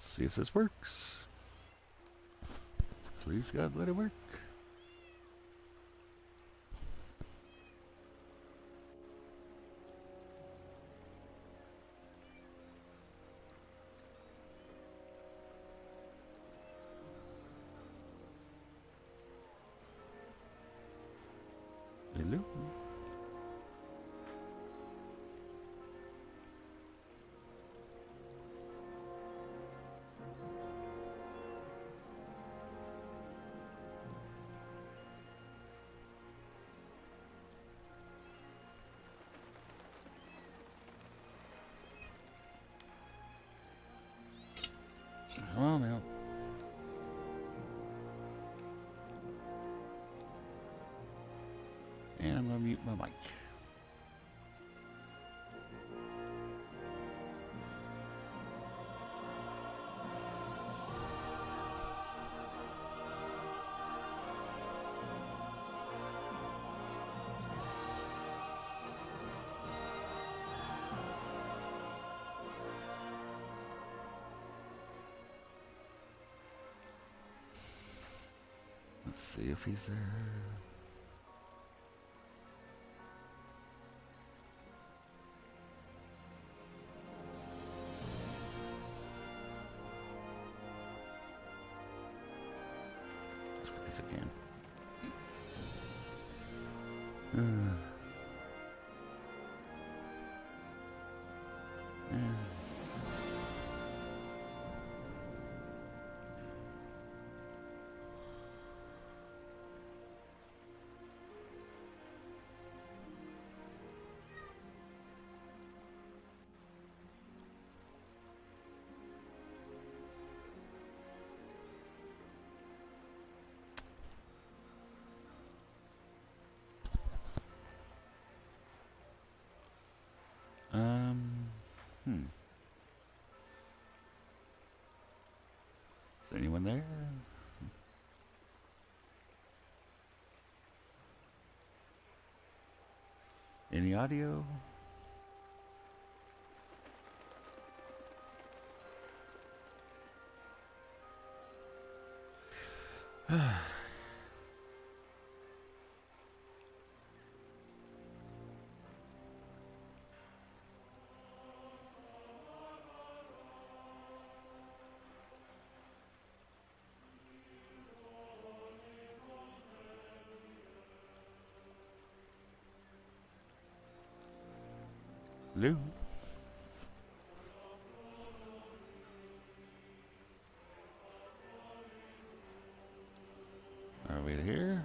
See if this works. Please, God, let it work. Hello? Come on now. And I'm gonna mute my mic. Let's see if he's there. Just because I can. Yeah. Hmm. Is anyone there? Any audio? Hello? Are we here?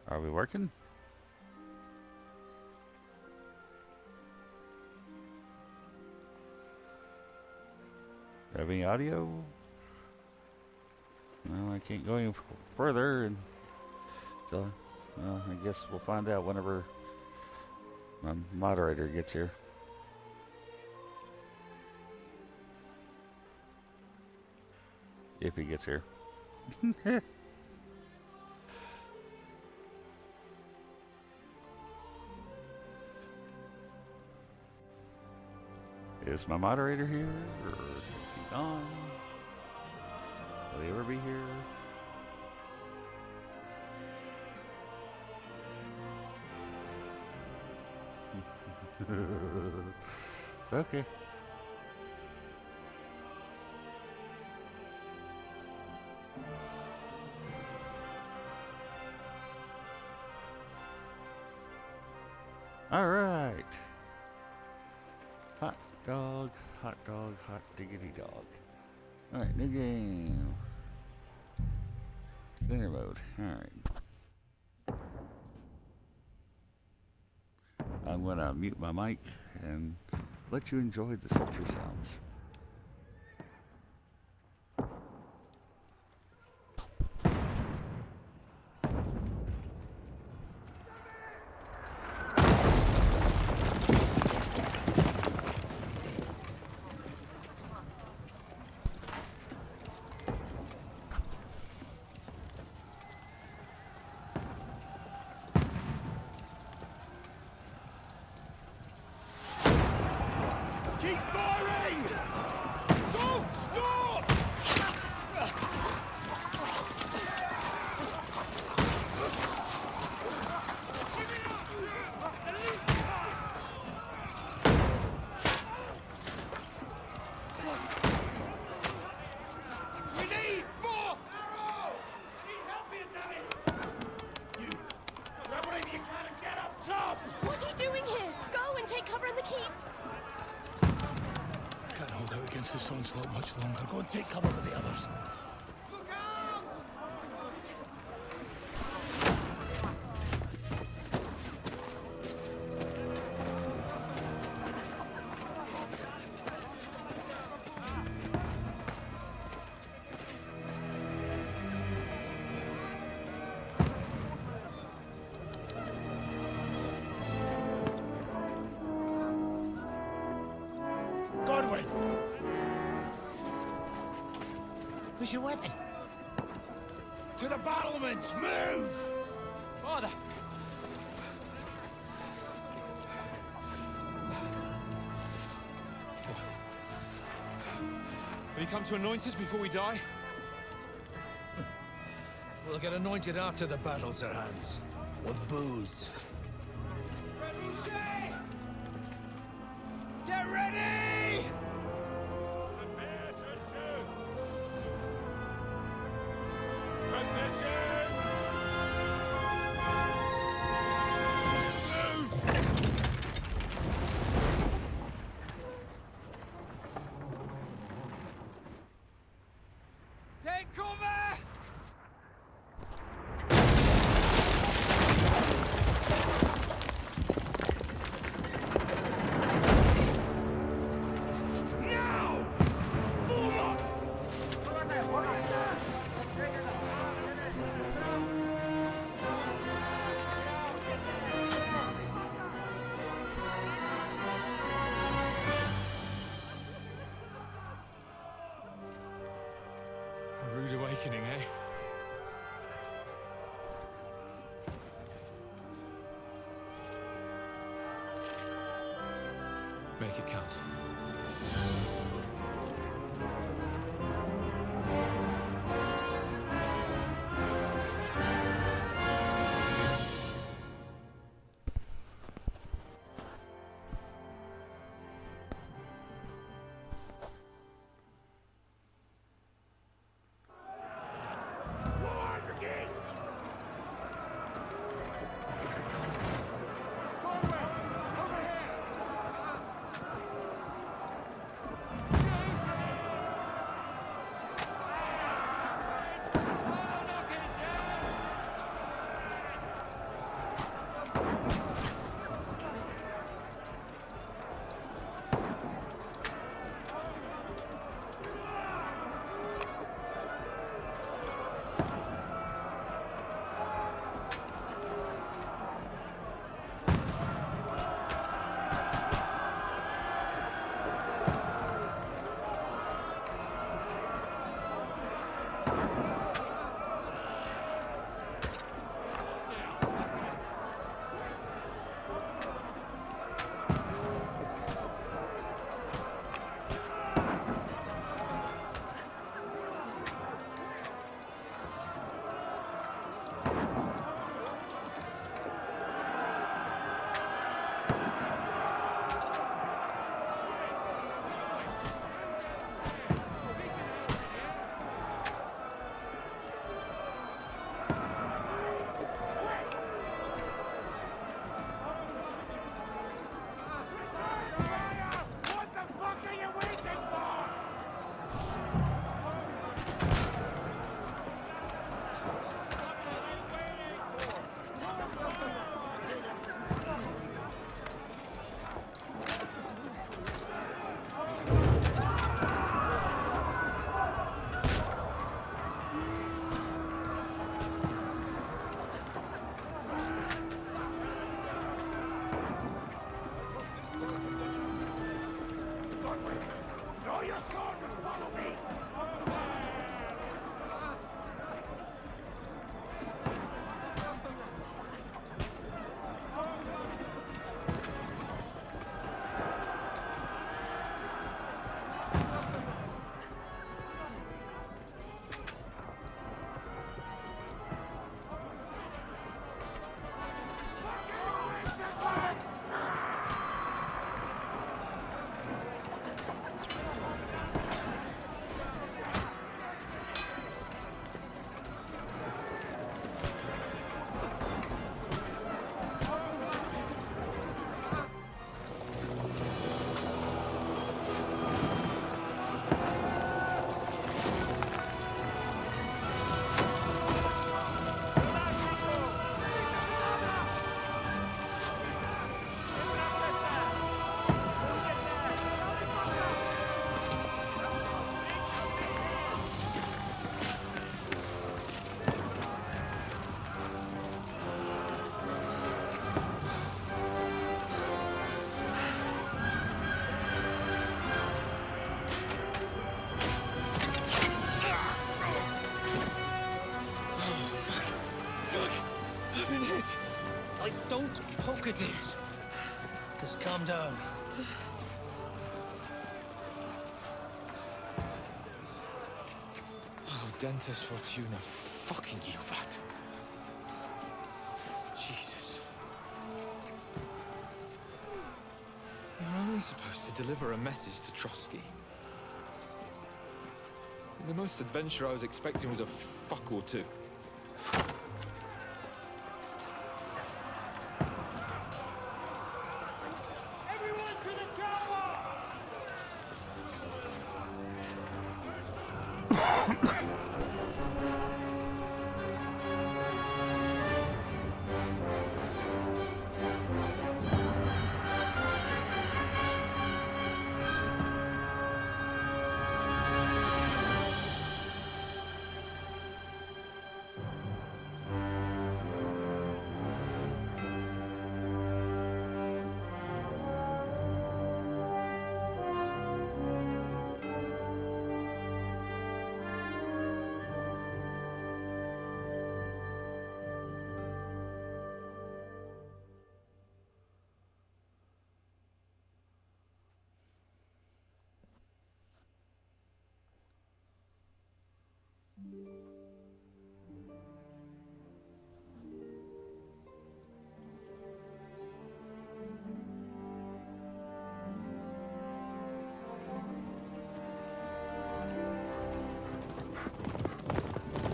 Are we working? Have any audio? Well, I can't go any further until, well, I guess we'll find out whenever my moderator gets here. If he gets here. Is my moderator here, or is he gone? Will he ever be here? Okay. All right. Hot dog, hot diggity dog. All right, new game. Center mode. All right. I'm gonna mute my mic and let you enjoy the sultry sounds. much longer. Go and take cover with the others. Godwin! Where's your weapon? To the battlements! Move! Father! Have you come to anoint us before we die? We'll get anointed after the battles are hands. With booze. Get ready! Prepare to shoot! Position! Take cover! Now! Form up! A rude awakening, eh? Make it count. Pocketed. Just calm down. Oh, Dentes Fortuna, fucking Juvat. Jesus. You're only supposed to deliver a message to Trotsky. The most adventure I was expecting was a fuck or two. Everyone to the tower!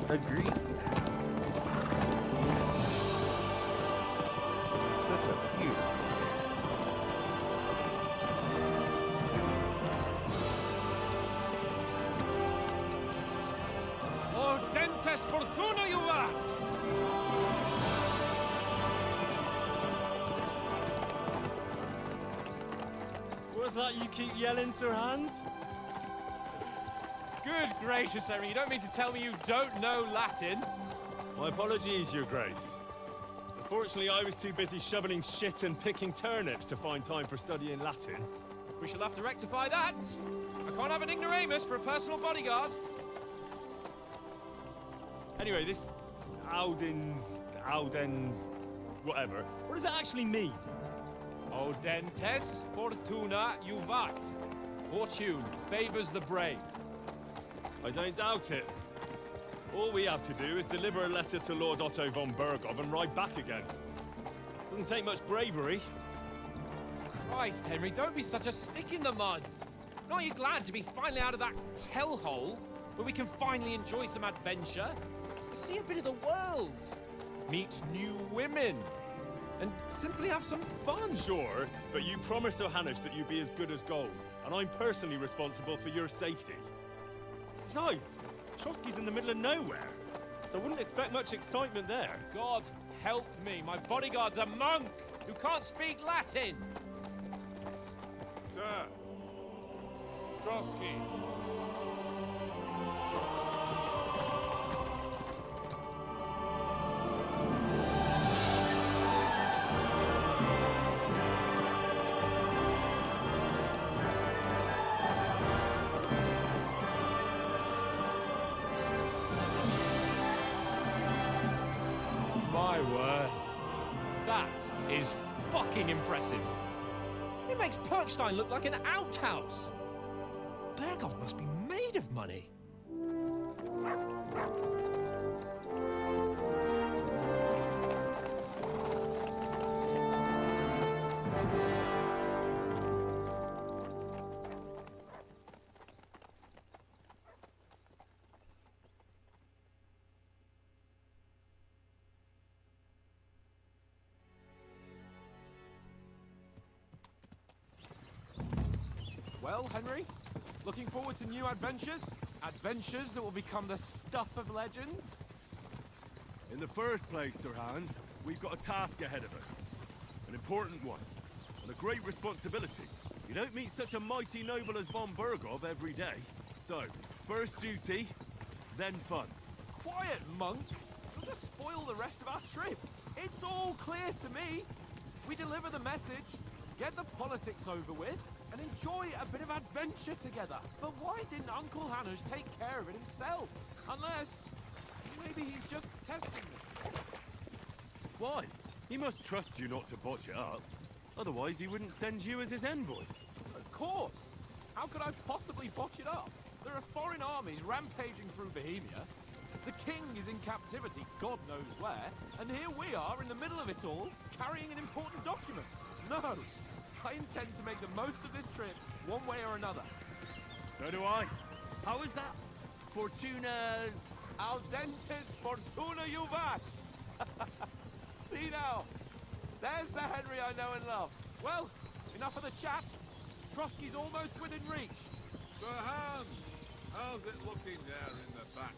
Agreed. Such a beauty. Oh, Dentes Fortuna, Juvat! What's that you keep yelling, Sir Hans? Good gracious, Henry, you don't mean to tell me you don't know Latin? My apologies, Your Grace. Unfortunately, I was too busy shoveling shit and picking turnips to find time for studying Latin. We shall have to rectify that. I can't have an ignoramus for a personal bodyguard. Anyway, this Audens, whatever. What does that actually mean? O Dentes Fortuna Juvat. Fortune favors the brave. I don't doubt it. All we have to do is deliver a letter to Lord Otto von Bergov and ride back again. Doesn't take much bravery. Christ, Henry, don't be such a stick in the mud. Aren't you glad to be finally out of that hellhole where we can finally enjoy some adventure? See a bit of the world, meet new women, and simply have some fun. Sure, but you promised Johannes that you'd be as good as gold, and I'm personally responsible for your safety. Besides, Trotsky's in the middle of nowhere, so I wouldn't expect much excitement there. God help me, my bodyguard's a monk who can't speak Latin. Sir! Trotsky! My word. That is fucking impressive. It makes Perkstein look like an outhouse. Bergov must be made of money. Well, Henry, looking forward to new adventures? Adventures that will become the stuff of legends? In the first place, Sir Hans, we've got a task ahead of us. An important one, and a great responsibility. You don't meet such a mighty noble as von Bergov every day. So, first duty, then fun. Quiet, monk. You'll just spoil the rest of our trip. It's all clear to me. We deliver the message, get the politics over with, and enjoy a bit of adventure together. But why didn't Uncle Hanush take care of it himself? Unless maybe he's just testing me. Why? He must trust you not to botch it up. Otherwise, he wouldn't send you as his envoy. Of course! How could I possibly botch it up? There are foreign armies rampaging through Bohemia. The king is in captivity, God knows where, and here we are in the middle of it all, carrying an important document. No! I intend to make the most of this trip, one way or another. So do I. How is that? Fortuna... Audentes fortuna juvat! See now! There's the Henry I know and love. Well, enough of the chat. Trotsky's almost within reach. Sir Hans, how's it looking there in the back?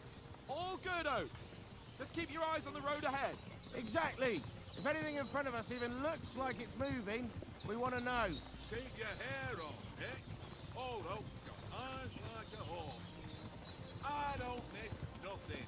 All good, Oates. Just keep your eyes on the road ahead. Exactly. If anything in front of us even looks like it's moving, we want to know. Keep your hair on, Nick. Old Oak's got eyes like a hawk. I don't miss nothing.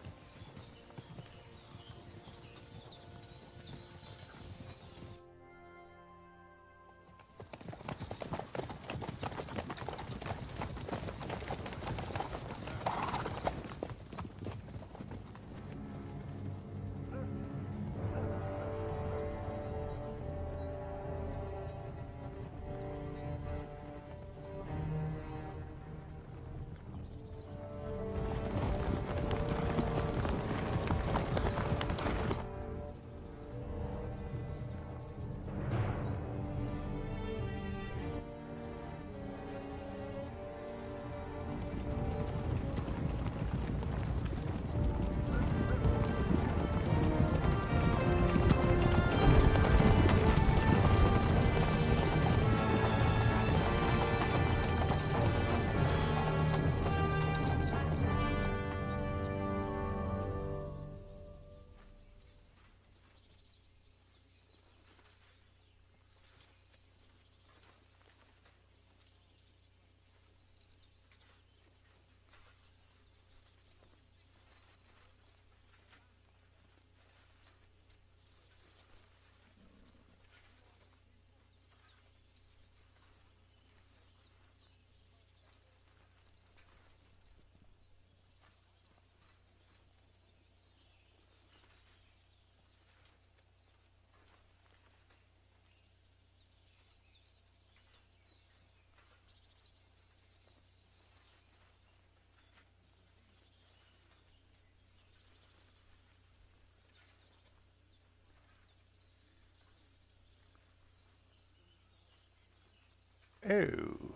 Oh.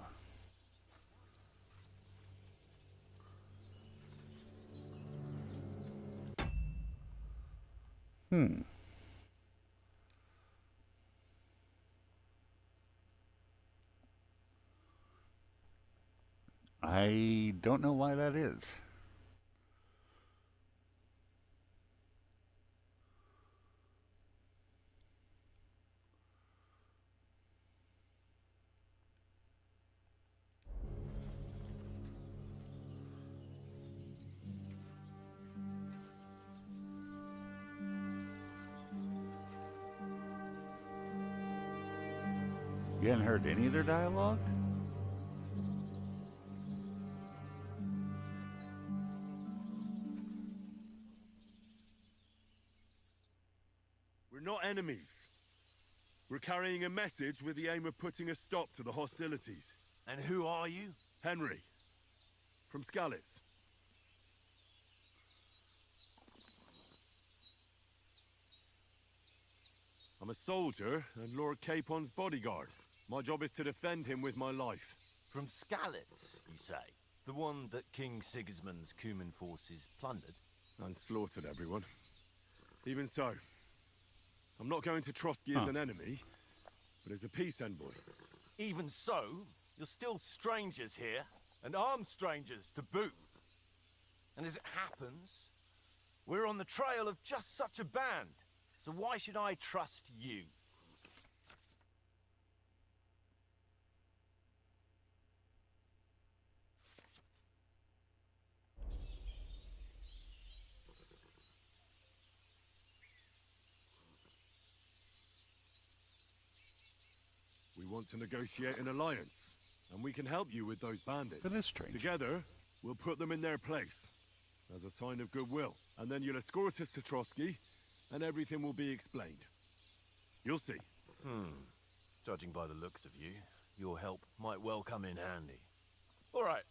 Hmm. I don't know why that is. You hadn't heard any of their dialogue? We're not enemies. We're carrying a message with the aim of putting a stop to the hostilities. And who are you? Henry. From Skalitz. I'm a soldier and Lord Capon's bodyguard. My job is to defend him with my life. From Skalitz, you say? The one that King Sigismund's Cuman forces plundered? And slaughtered everyone. Even so, I'm not going to Trotsky as an enemy, but as a peace envoy. Even so, you're still strangers here, and armed strangers to boot. And as it happens, we're on the trail of just such a band. So why should I trust you? We want to negotiate an alliance, and we can help you with those bandits. That is strange. Together, we'll put them in their place, as a sign of goodwill. And then you'll escort us to Trotsky, and everything will be explained. You'll see. Judging by the looks of you, your help might well come in handy. All right.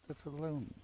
Sit alone.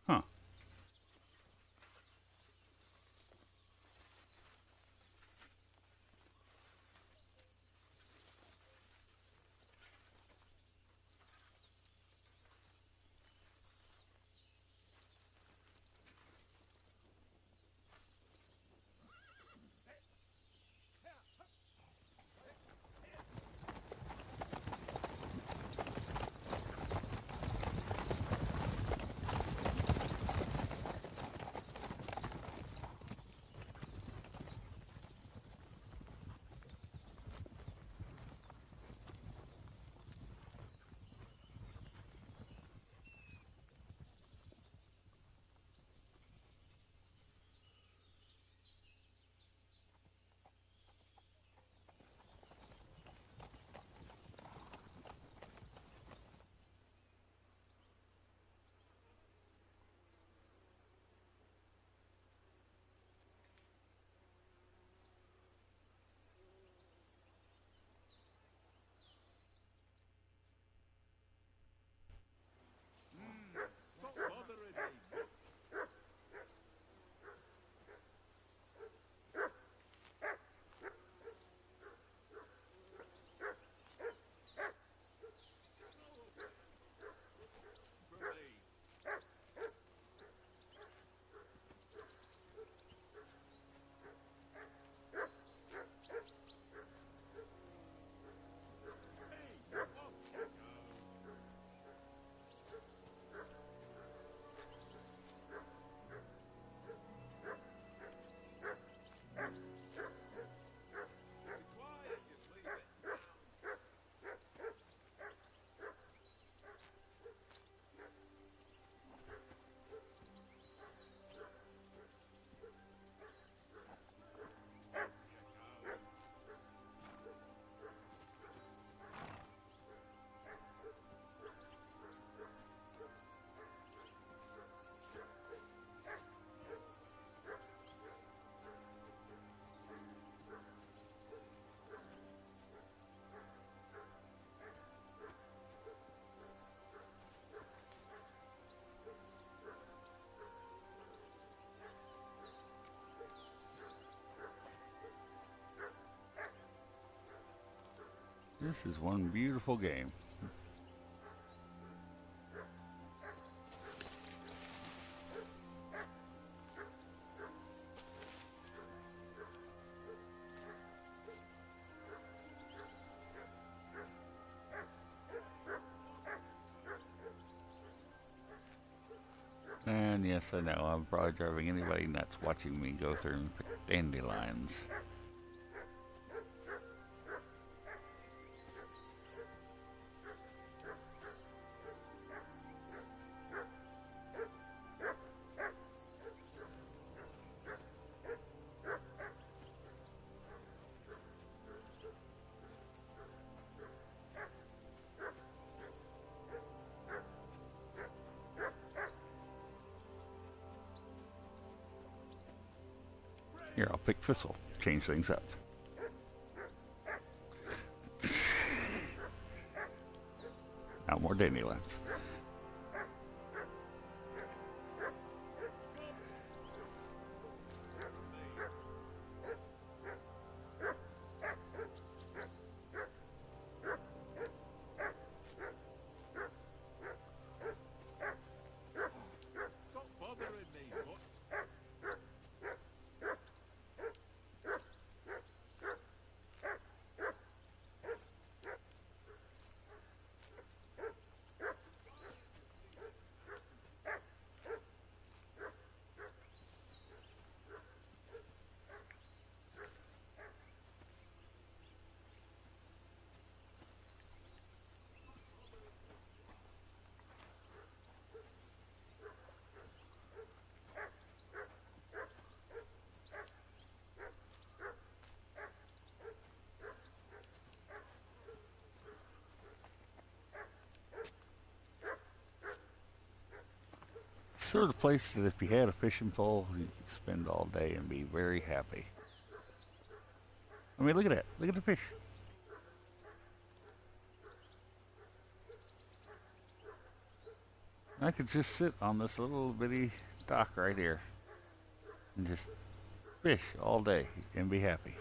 Huh. Stop bothering me. This is one beautiful game. And yes, I know, I'm probably driving anybody nuts watching me go through and pick dandelions. Here, I'll pick thistle. Change things up. Now more dandelions. sort of the place that if you had a fishing pole, you could spend all day and be very happy. I mean, look at that. Look at the fish. I could just sit on this little bitty dock right here and just fish all day and be happy.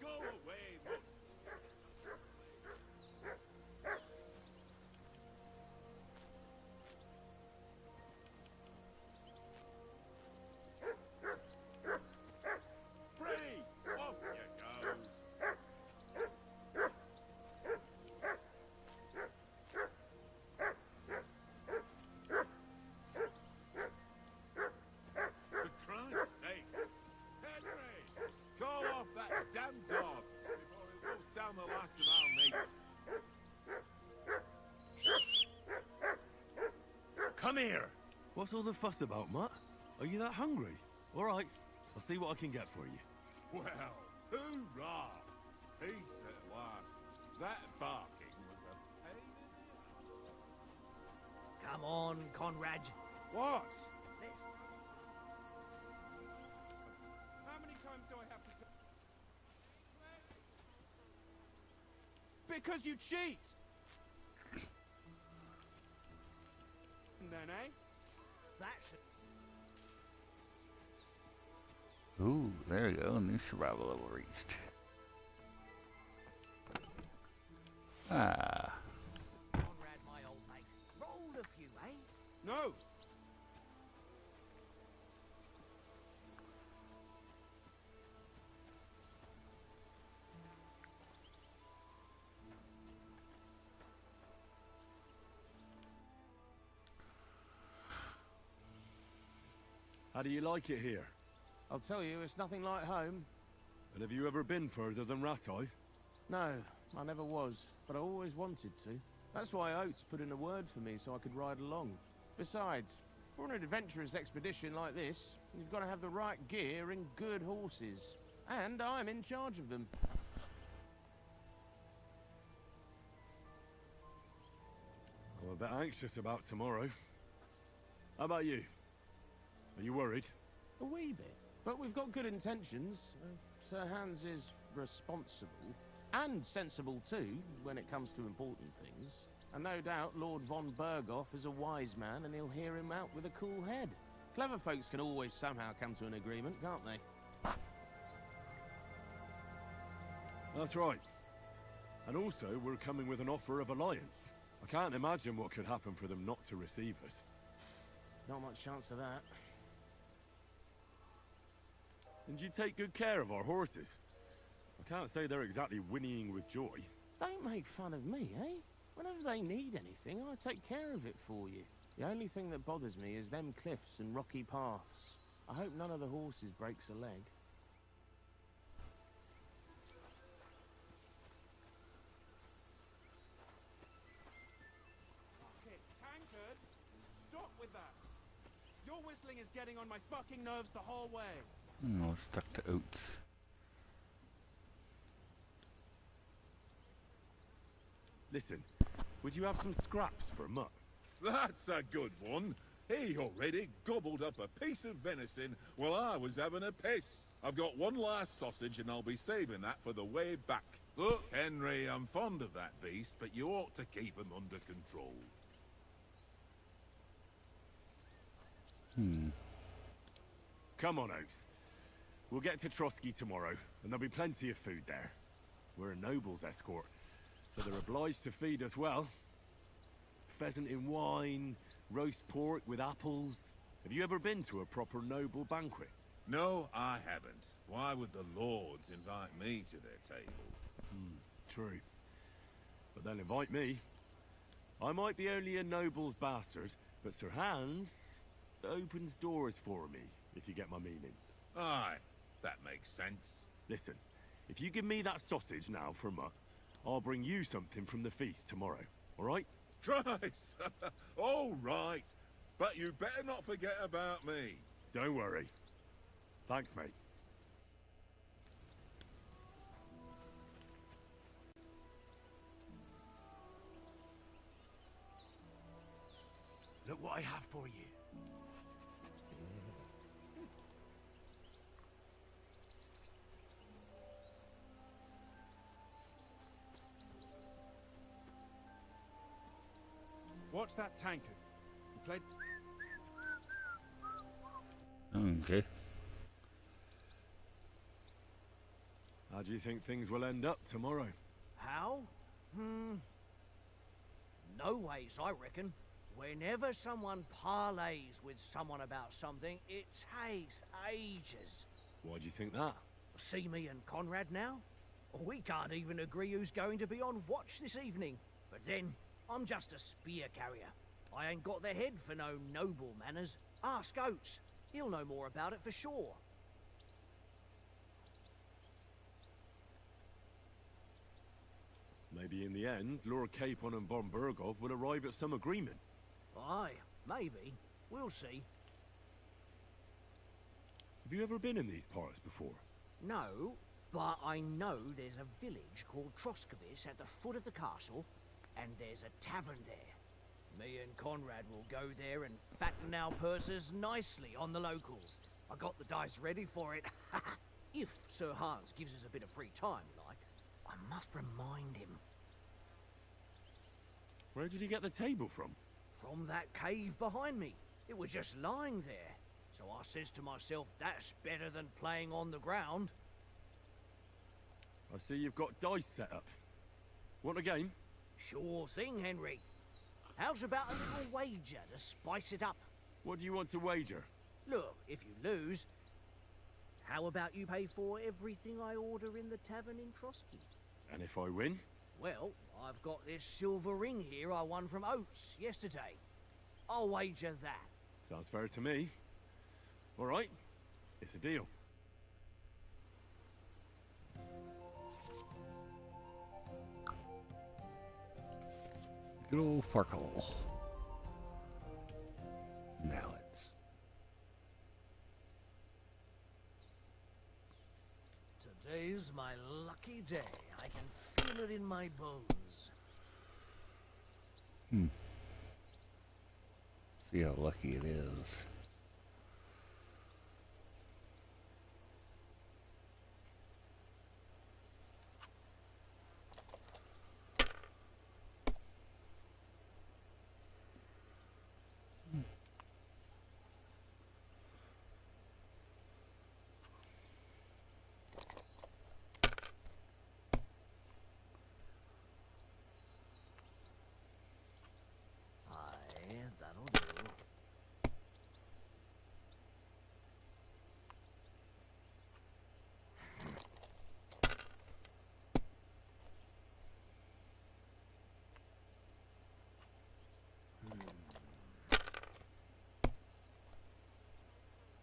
Go away, Mutt. Free! Off you go. For Christ's sake! Henry! Call off that damn dog before he wolfs down the last of our mates. Come here! What's all the fuss about, Mutt? Are you that hungry? All right, I'll see what I can get for you. Well, hoorah! Peace at last. That barking was a pain in the Come on, Conrad. What? How many times do I have to Because you cheat! And then, eh? That's Ooh, there you go. New survival level reached. Ah. Conrad, my old mate. Rolled a few, eh? No! How do you like it here? I'll tell you, it's nothing like home. And have you ever been further than Rattay? No, I never was, but I always wanted to. That's why Oates put in a word for me so I could ride along. Besides, for an adventurous expedition like this, you've got to have the right gear and good horses. And I'm in charge of them. I'm a bit anxious about tomorrow. How about you? Are you worried? A wee bit. But we've got good intentions. Sir Hans is responsible. And sensible too, when it comes to important things. And no doubt Lord von Berghoff is a wise man and he'll hear him out with a cool head. Clever folks can always somehow come to an agreement, can't they? That's right. And also, we're coming with an offer of alliance. I can't imagine what could happen for them not to receive us. Not much chance of that. And you take good care of our horses. I can't say they're exactly whinnying with joy. Don't make fun of me, eh? Whenever they need anything, I take care of it for you. The only thing that bothers me is them cliffs and rocky paths. I hope none of the horses breaks a leg. Okay, Tankard, stop with that. Your whistling is getting on my fucking nerves the whole way. Oh, stuck to Oates. Listen, would you have some scraps for Mutt? That's a good one. He already gobbled up a piece of venison while I was having a piss. I've got one last sausage and I'll be saving that for the way back. Look, Henry, I'm fond of that beast, but you ought to keep him under control. Come on, Oates. We'll get to Trotsky tomorrow, and there'll be plenty of food there. We're a noble's escort, so they're obliged to feed us well. pheasant in wine, roast pork with apples. Have you ever been to a proper noble banquet? No, I haven't. Why would the lords invite me to their table? True. But they'll invite me. I might be only a noble's bastard, but Sir Hans opens doors for me, if you get my meaning. Aye, that makes sense. Listen, if you give me that sausage now for mutt, I'll bring you something from the feast tomorrow, all right? Christ! All right. But you better not forget about me. Don't worry. Thanks, mate. Look what I have for you. Watch that tankard. You played. Okay. How do you think things will end up tomorrow? How? No ways, I reckon. Whenever someone parleys with someone about something, it takes ages. Why do you think that? See me and Conrad now? We can't even agree who's going to be on watch this evening. But then, I'm just a spear carrier. I ain't got the head for no noble manners. Ask Oates. He'll know more about it for sure. Maybe in the end, Lord Capon and Von Bergov will arrive at some agreement. Aye, maybe. We'll see. Have you ever been in these parts before? No, but I know there's a village called Troskovitz at the foot of the castle, and there's a tavern there. Me and Conrad will go there and fatten our purses nicely on the locals. I got the dice ready for it. If Sir Hans gives us a bit of free time, like, I must remind him. Where did you get the table from? From that cave behind me. It was just lying there. So I says to myself, that's better than playing on the ground. I see you've got dice set up. Want a game? Sure thing, Henry. How's about a little wager to spice it up? What do you want to wager? Look, if you lose, how about you pay for everything I order in the tavern in Trotsky? And if I win? Well, I've got this silver ring here I won from Oates yesterday. I'll wager that. Sounds fair to me. All right, it's a deal. Good old Farkle. Now it's Today's my lucky day. I can feel it in my bones. see how lucky it is. That'll do.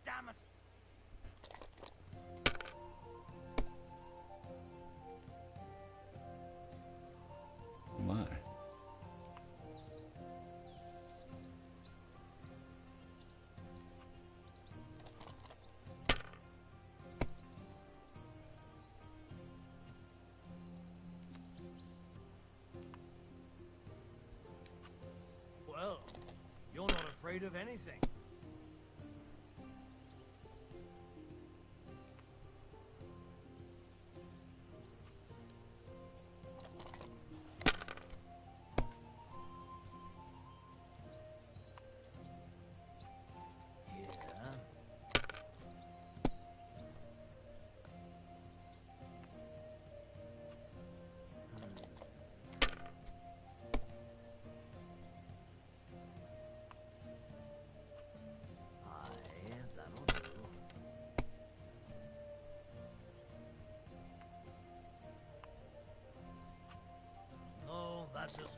Damn it! My. Well, you're not afraid of anything.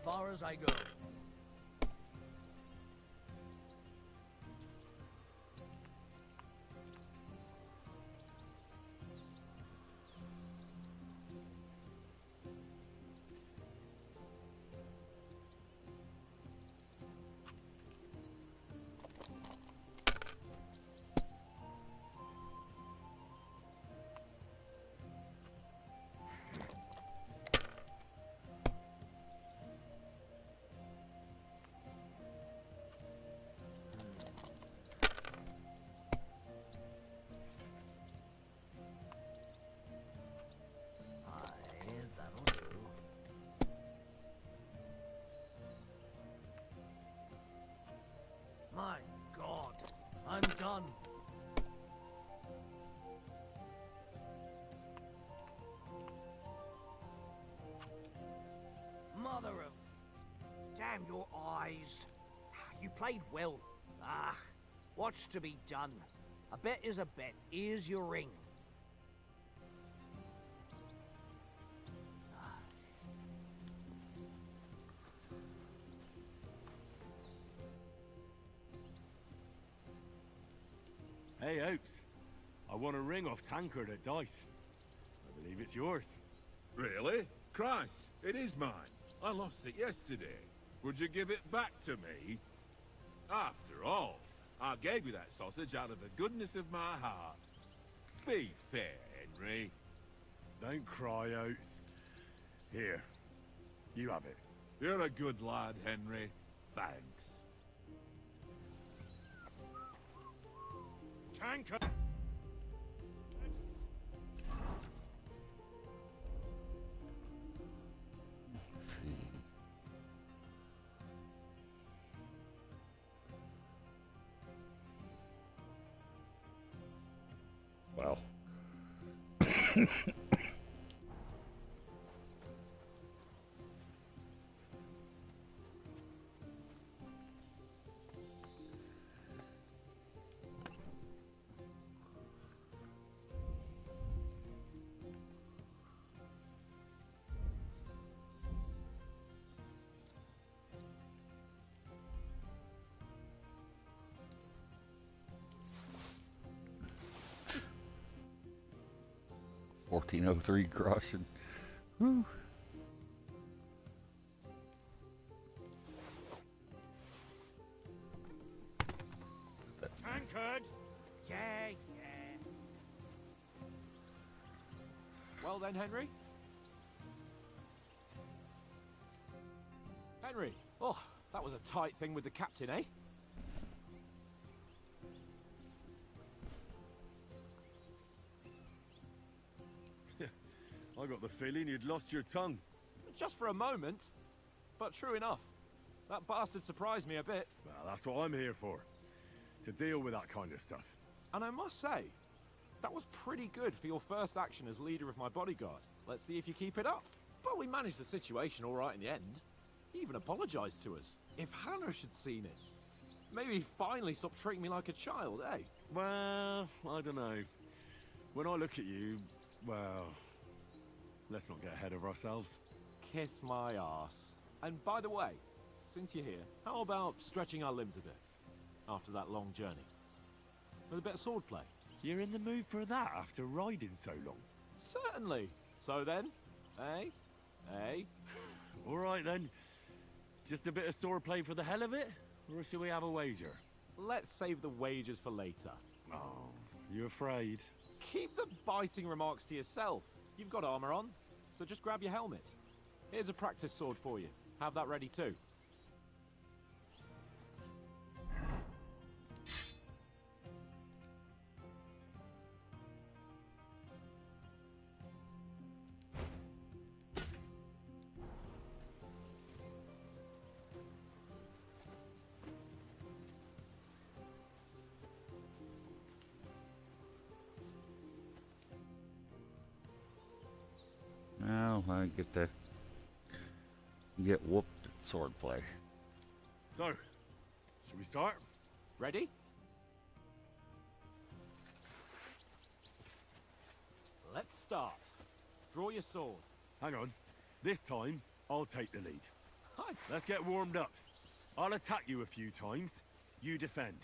far as I go. That'll do. My God, I'm done. Mother of... Damn your eyes. You played well. Ah, what's to be done? A bet is a bet. Here's your ring. Hey, Oaks. I won a ring off Tankard at Dice. I believe it's yours. Really? Christ, it is mine. I lost it yesterday. Would you give it back to me? After all, I gave you that sausage out of the goodness of my heart. Be fair, Henry. Don't cry, Oats. Here, you have it. You're a good lad, Henry. Thanks. Tankard! Let's see. Wow. $14.03 crossing. Whew. Tankard! Yeah, yeah. Well then, Henry? Henry! Oh, that was a tight thing with the captain, eh? I got the feeling you'd lost your tongue. Just for a moment. But true enough. That bastard surprised me a bit. Well, that's what I'm here for. To deal with that kind of stuff. And I must say, that was pretty good for your first action as leader of my bodyguard. Let's see if you keep it up. But we managed the situation all right in the end. He even apologized to us. If Hannah had seen it, maybe he'd finally stop treating me like a child, eh? Well, I don't know. When I look at you, well, let's not get ahead of ourselves. Kiss my arse. And by the way, since you're here, how about stretching our limbs a bit? After that long journey. With a bit of swordplay. You're in the mood for that after riding so long? Certainly. So then, eh? Eh? All right then. Just a bit of swordplay for the hell of it? Or should we have a wager? Let's save the wagers for later. Oh, you afraid? Keep the biting remarks to yourself. You've got armor on, so just grab your helmet. Here's a practice sword for you. Have that ready too. Well, I get whooped at swordplay. So, should we start? Ready? Let's start. Draw your sword. Hang on. This time, I'll take the lead. Let's get warmed up. I'll attack you a few times. You defend.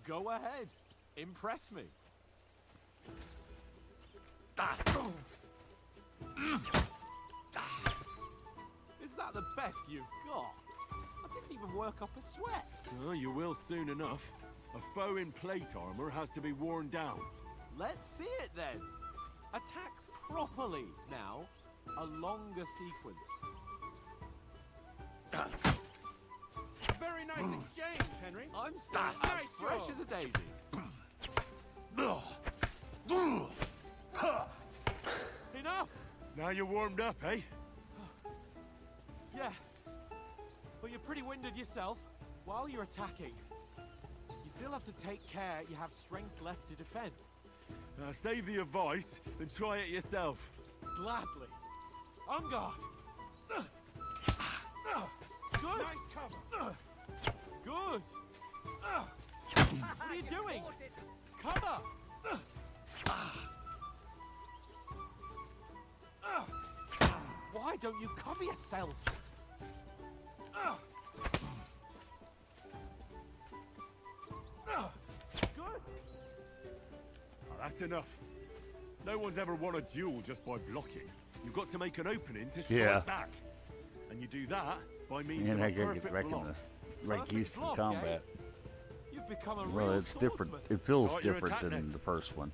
Go ahead. Impress me. Is that the best you've got? I didn't even work up a sweat. Oh, you will soon enough. A foe in plate armor has to be worn down. Let's see it then. Attack properly now. A longer sequence. Very nice exchange, Henry. I'm still as Nice fresh job. as a daisy. Enough! Now you're warmed up, eh? Yeah. But you're pretty winded yourself. While you're attacking, you still have to take care you have strength left to defend. Save the advice and try it yourself. Gladly. On guard. Good. Nice cover. Good. What are you doing? Cover. Why don't you cover yourself? Good. Oh, that's enough. No one's ever won a duel just by blocking. You've got to make an opening to strike Yeah. back. And you do that by means And of I a gotta perfect get back in block. the right Perfect used to the block, combat. You've become a Well, real it's different. swordsman. It feels Start your different attack than then. the first one.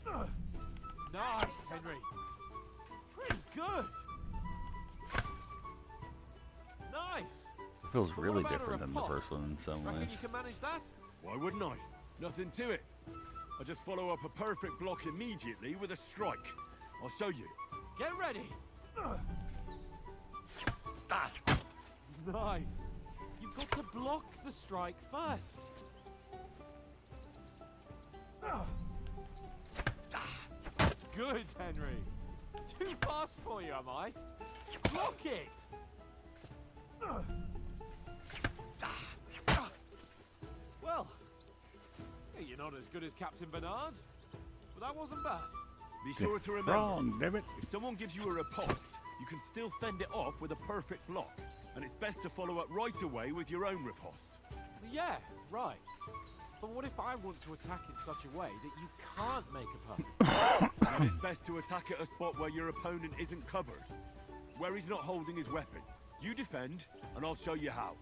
Nice, Henry. Pretty good. Nice. It feels But what really about a different than the riposte? first one in some Reckon ways. you can manage that? Why wouldn't I? Nothing to it. I just follow up a perfect block immediately with a strike. I'll show you. Get ready. Nice. You've got to block the strike first. Good, Henry. Too fast for you, am I? Block it. Well, you're not as good as Captain Bernard, but that wasn't bad. Be sure to remember, Wrong, damn it. if someone gives you a riposte, you can still fend it off with a perfect block. And it's best to follow up right away with your own riposte. Yeah, right. But what if I want to attack in such a way that you can't make a puck? And it's best to attack at a spot where your opponent isn't covered. Where he's not holding his weapon. You defend, and I'll show you how.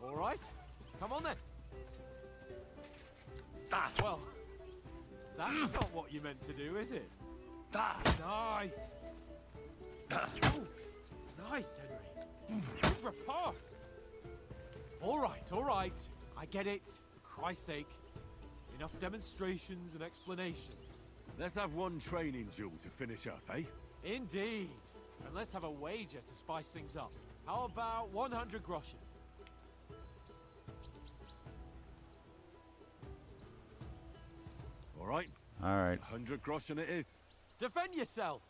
All right, come on then. Well, that's not what you meant to do, is it? Nice. Ooh, nice, Henry. Good riposte. All right. I get it. For Christ's sake. Enough demonstrations and explanations. Let's have one training duel to finish up, eh? Indeed. And let's have a wager to spice things up. How about 100 groschen? All right, All right. 100 groschen it is. Defend yourself.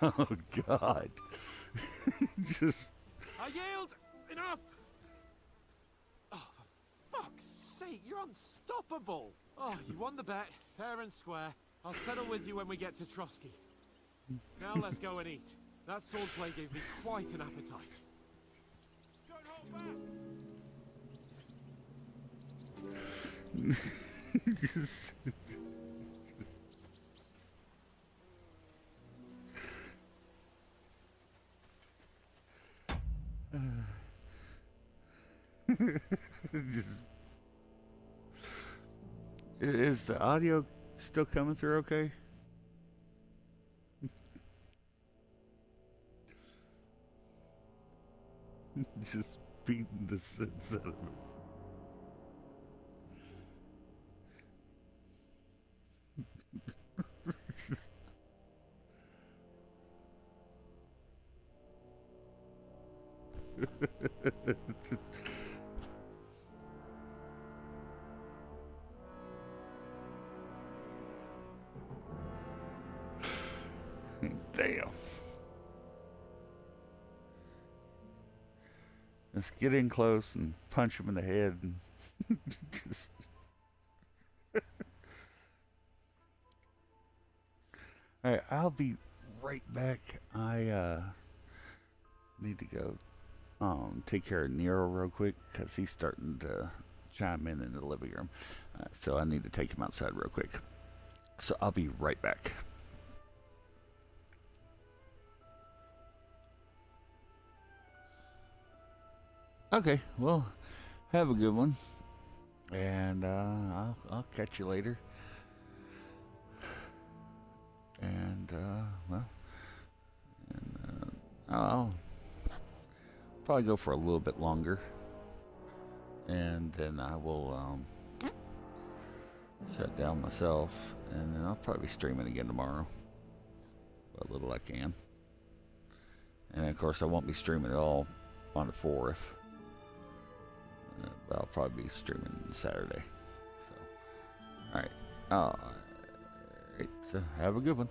Oh God. Just I yield! Enough! Oh, for fuck's sake, you're unstoppable! Oh, you won the bet, fair and square. I'll settle with you when we get to Trotsky. Now let's go and eat. That swordplay gave me quite an appetite. Don't hold back! just Just- Is the audio still coming through okay? Just beating the sense out of it. Damn. Let's get in close and punch him in the head and just Alright, I'll be right back. I need to go take care of Nero real quick because he's starting to chime in the living room. So I need to take him outside real quick. So I'll be right back. Okay, well, have a good one, and I'll catch you later. And I'll probably go for a little bit longer, and then I will shut down myself, and then I'll probably be streaming again tomorrow, what little I can. And of course, I won't be streaming at all on the 4th. But I'll probably be streaming Saturday. So, alright. Alright, so have a good one.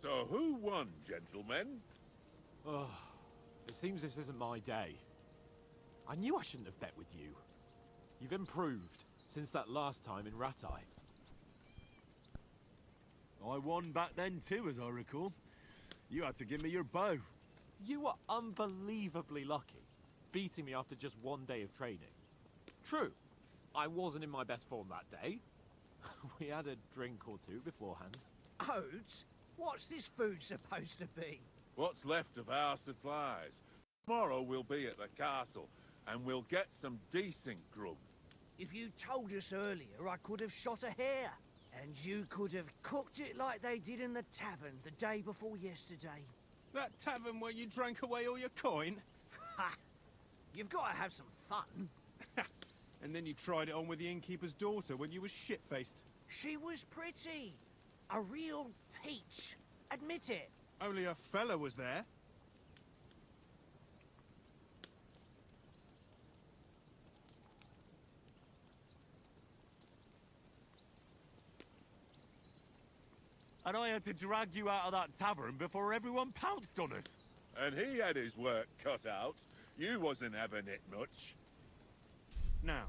So who won, gentlemen? Oh, it seems this isn't my day. I knew I shouldn't have bet with you. You've improved since that last time in Rattay. I won back then too, as I recall. You had to give me your bow. You were unbelievably lucky, beating me after just one day of training. True, I wasn't in my best form that day. We had a drink or two beforehand. Oats? What's this food supposed to be? What's left of our supplies. Tomorrow we'll be at the castle, and we'll get some decent grub. If you told us earlier, I could have shot a hare. And you could have cooked it like they did in the tavern the day before yesterday. That tavern where you drank away all your coin? Ha! You've got to have some fun. And then you tried it on with the innkeeper's daughter when you were shit-faced. She was pretty. A real peach. Admit it. Only a fella was there. And I had to drag you out of that tavern before everyone pounced on us. And he had his work cut out. You wasn't having it much. Now,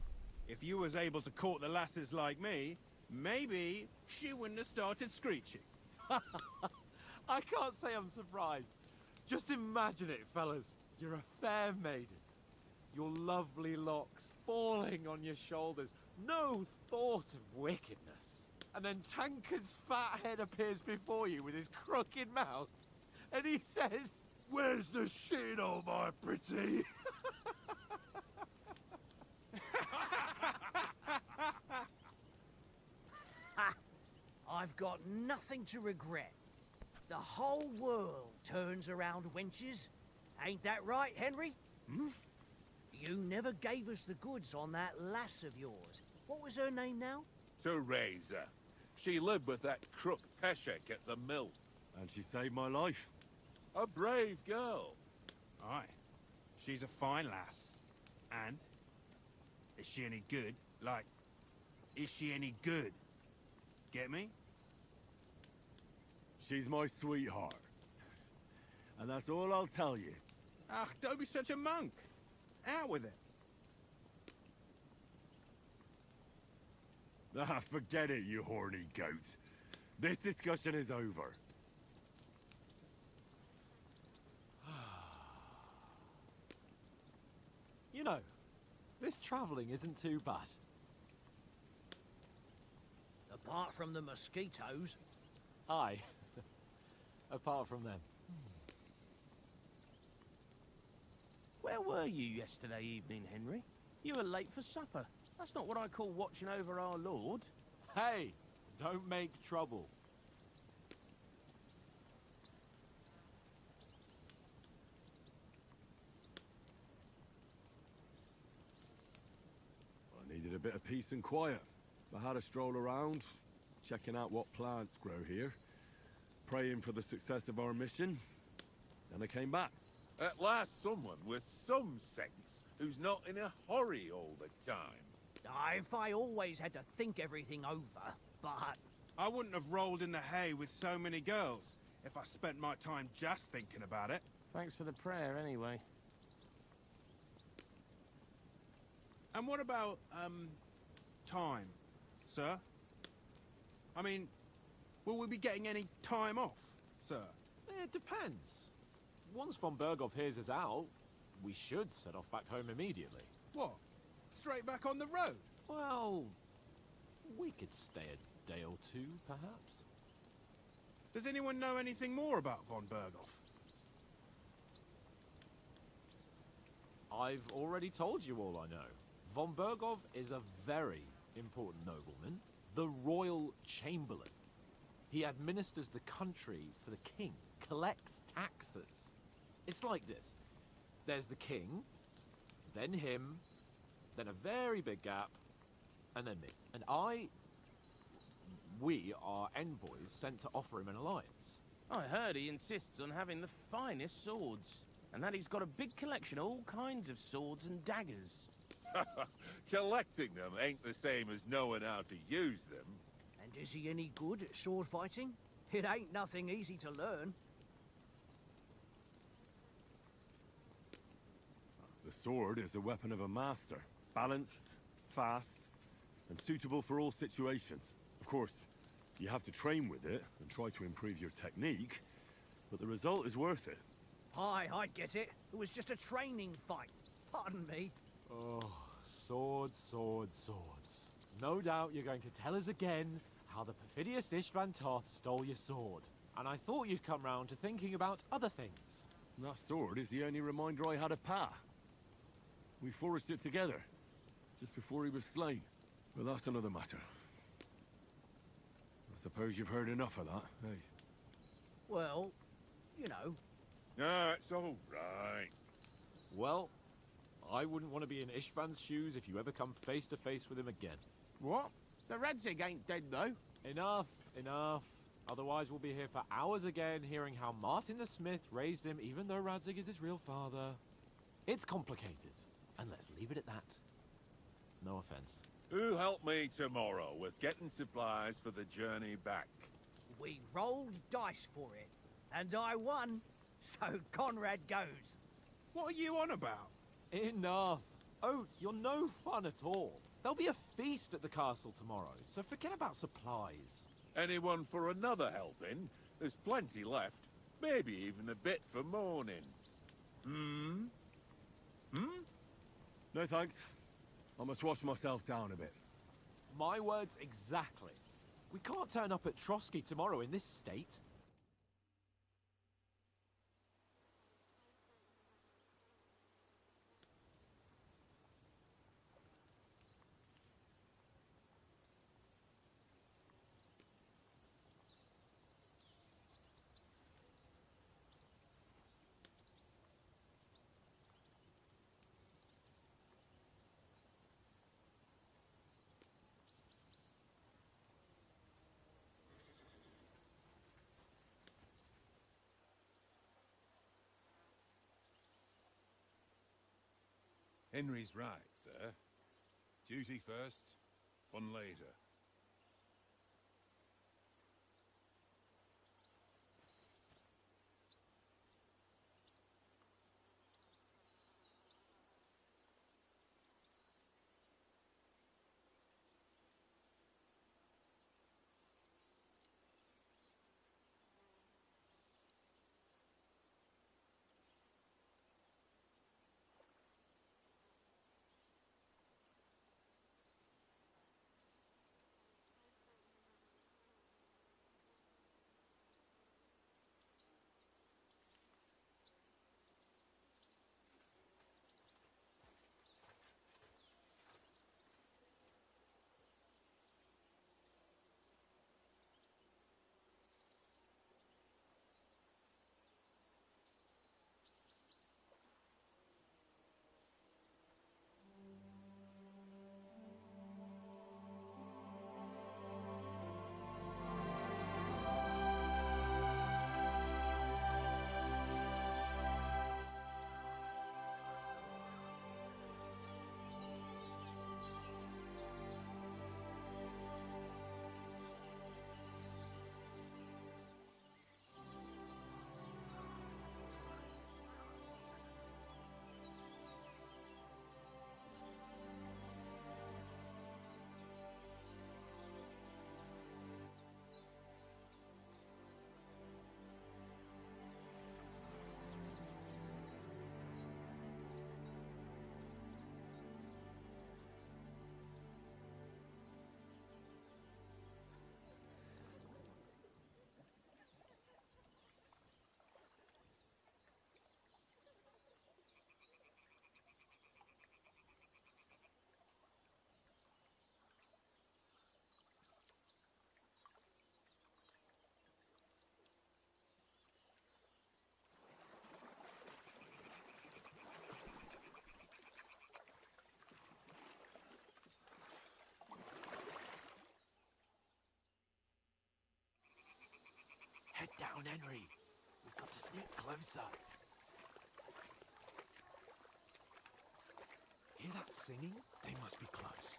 if you was able to court the lasses like me, maybe she wouldn't have started screeching. I can't say I'm surprised. Just imagine it, fellas. You're a fair maiden. Your lovely locks falling on your shoulders. No thought of wickedness. And then Tankard's fat head appears before you with his crooked mouth. And he says, "Where's the shit, oh my pretty?" I've got nothing to regret. The whole world turns around wenches. Ain't that right, Henry? Hmm? You never gave us the goods on that lass of yours. What was her name now? Teresa. She lived with that crook Peshek at the mill. And she saved my life. A brave girl. Aye. She's a fine lass. And? Is she any good? Like, is she any good? Get me? She's my sweetheart. And that's all I'll tell you. Ah, don't be such a monk. Out with it. Ah, forget it, you horny goat. This discussion is over. You know, this travelling isn't too bad. Apart from the mosquitoes. Aye. Apart from them. Where were you yesterday evening, Henry? You were late for supper. That's not what I call watching over our lord. Hey, don't make trouble. I needed a bit of peace and quiet. I had a stroll around, checking out what plants grow here, praying for the success of our mission, and I came back. At last someone with some sense, who's not in a hurry all the time. If I always had to think everything over, but... I wouldn't have rolled in the hay with so many girls if I spent my time just thinking about it. Thanks for the prayer, anyway. And what about, time, sir? I mean, will we be getting any time off, sir? It depends. Once von Berghoff hears us out, we should set off back home immediately. What? Straight back on the road? Well, we could stay a day or two, perhaps. Does anyone know anything more about von Berghoff? I've already told you all I know. Von Berghoff is a very important nobleman, the Royal Chamberlain. He administers the country for the king, collects taxes. It's like this. There's the king, then him, then a very big gap, and then me. And we are envoys sent to offer him an alliance. I heard he insists on having the finest swords, and that he's got a big collection of all kinds of swords and daggers. Collecting them ain't the same as knowing how to use them. And is he any good at sword fighting? It ain't nothing easy to learn. The sword is the weapon of a master. Balanced, fast, and suitable for all situations. Of course, you have to train with it and try to improve your technique, but the result is worth it. Aye, I get it. It was just a training fight. Pardon me. Oh, swords, swords, swords. No doubt you're going to tell us again how the perfidious Istvan Toth stole your sword. And I thought you'd come round to thinking about other things. That sword is the only reminder I had of Pa. We forged it together, just before he was slain. But that's another matter. I suppose you've heard enough of that, eh? Well, you know. No, it's all right. Well, I wouldn't want to be in Istvan's shoes if you ever come face to face with him again. What? So Radzig ain't dead, though? Enough, enough. Otherwise we'll be here for hours again hearing how Martin the Smith raised him even though Radzig is his real father. It's complicated, and let's leave it at that. No offense. Who'll help me tomorrow with getting supplies for the journey back? We rolled dice for it, and I won, so Conrad goes. What are you on about? Enough. Oath, you're no fun at all. There'll be a feast at the castle tomorrow, so forget about supplies. Anyone for another helping? There's plenty left. Maybe even a bit for morning. Hmm? No thanks. I must wash myself down a bit. My words exactly. We can't turn up at Trotsky tomorrow in this state. Henry's right, sir. Duty first, fun later. Head down, Henry. We've got to sneak closer. Hear that singing? They must be close.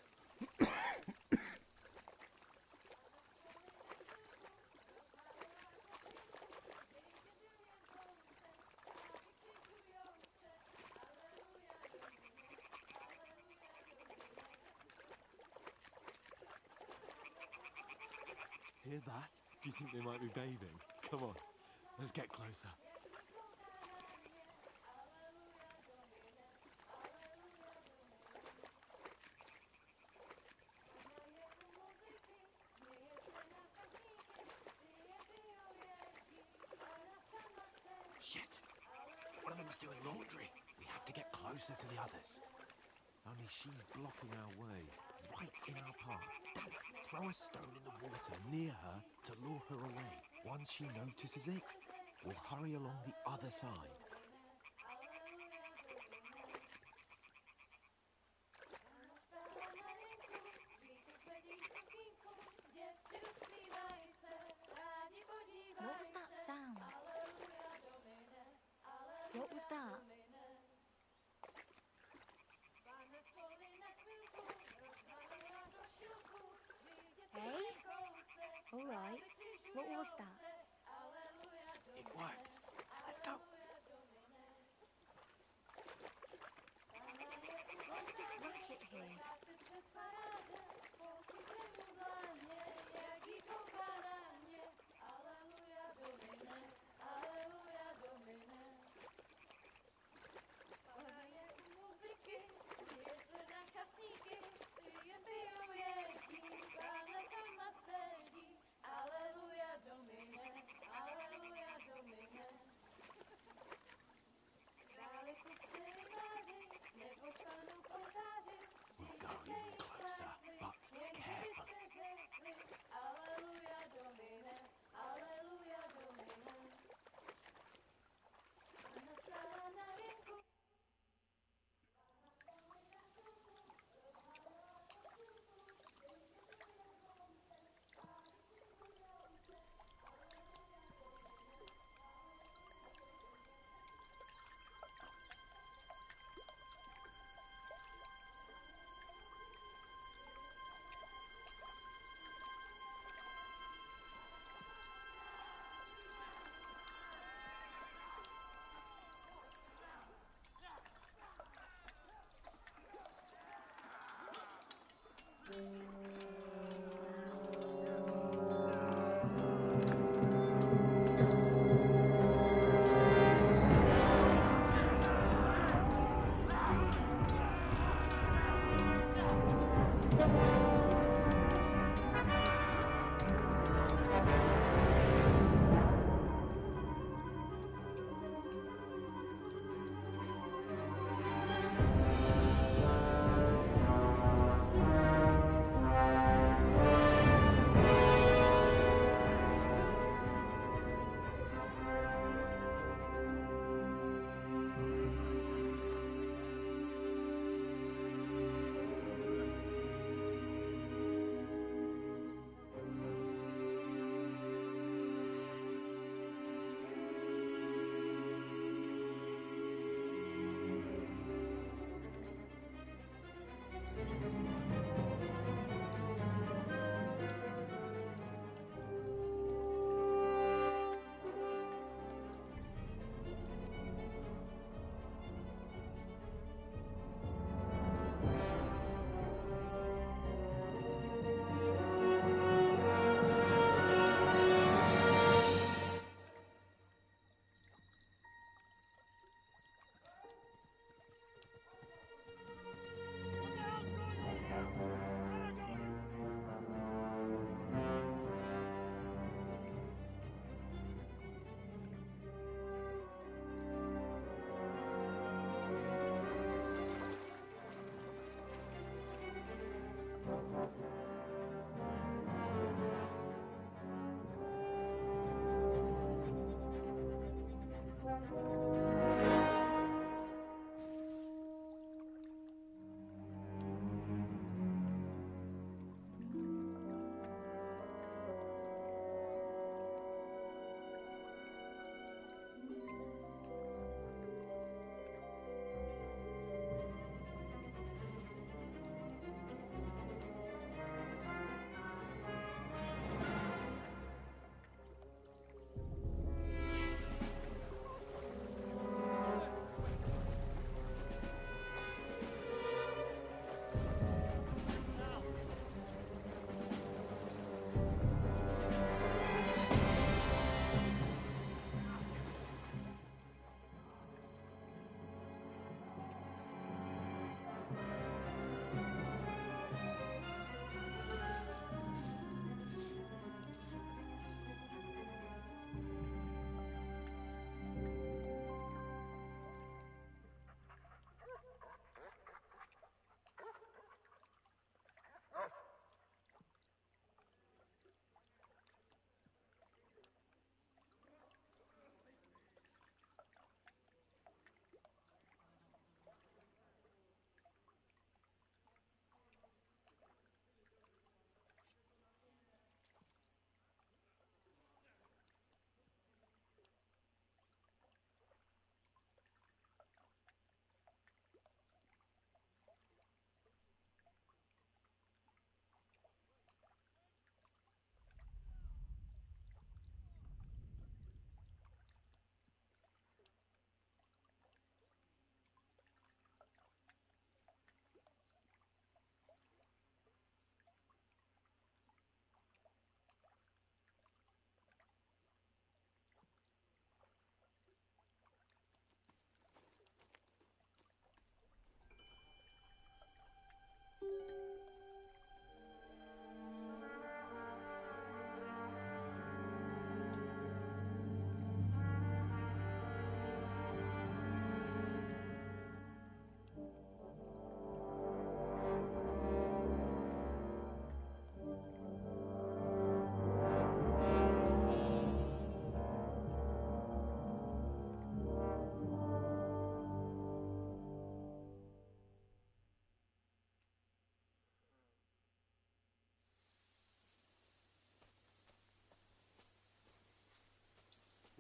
Hear that? Do you think they might be bathing? Come on, let's get closer. Shit! One of them's doing laundry. We have to get closer to the others. Only she's blocking our way, right in our path. Damn it! Throw a stone in the water near her to lure her away. Once she notices it, we'll hurry along the other side. What was that sound? What was that? Hey? All right. What was that? It worked. Let's go. What's this racket here? We'll go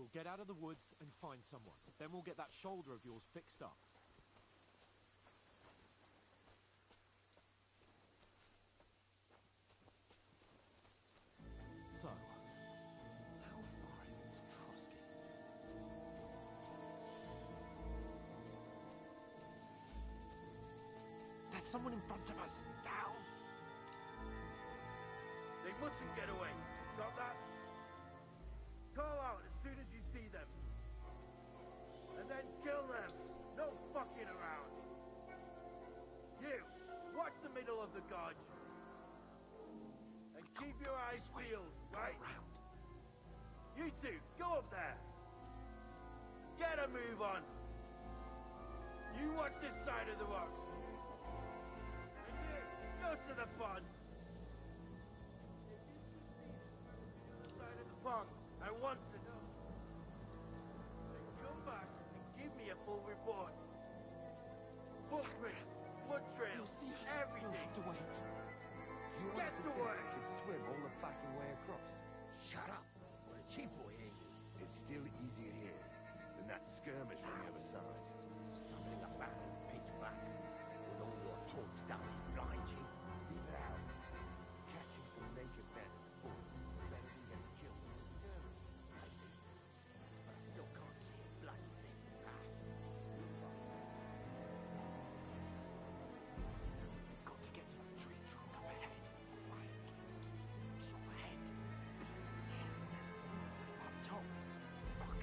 We'll get out of the woods and find someone. Then we'll get that shoulder of yours fixed up. So, how far is it to Trotsky? There's someone in front of us! Down! They mustn't get away. Got that? Call out as soon as you see them. And then kill them. No fucking around. You, watch the middle of the gorge. And keep your eyes peeled, right? You two, go up there. Get a move on. You watch this side of the rocks. And you, go to the pond. Side of the pond, I want to know. Then come back and give me a full report. Footprints, blood trails, everything. Get to work. Swim all the fucking way across. Shut up. What a cheap boy here. It's still easier here than that skirmish on the other side. Stumbling about in pitch black with all your talk doesn't blind you. Leave it out. Catching some naked men at full better than getting killed in a skirmish. I see. But I still can't see a bloody thing. Got to get to that tree trunk up ahead. Right. It's up ahead. Yes, up top. Fuck.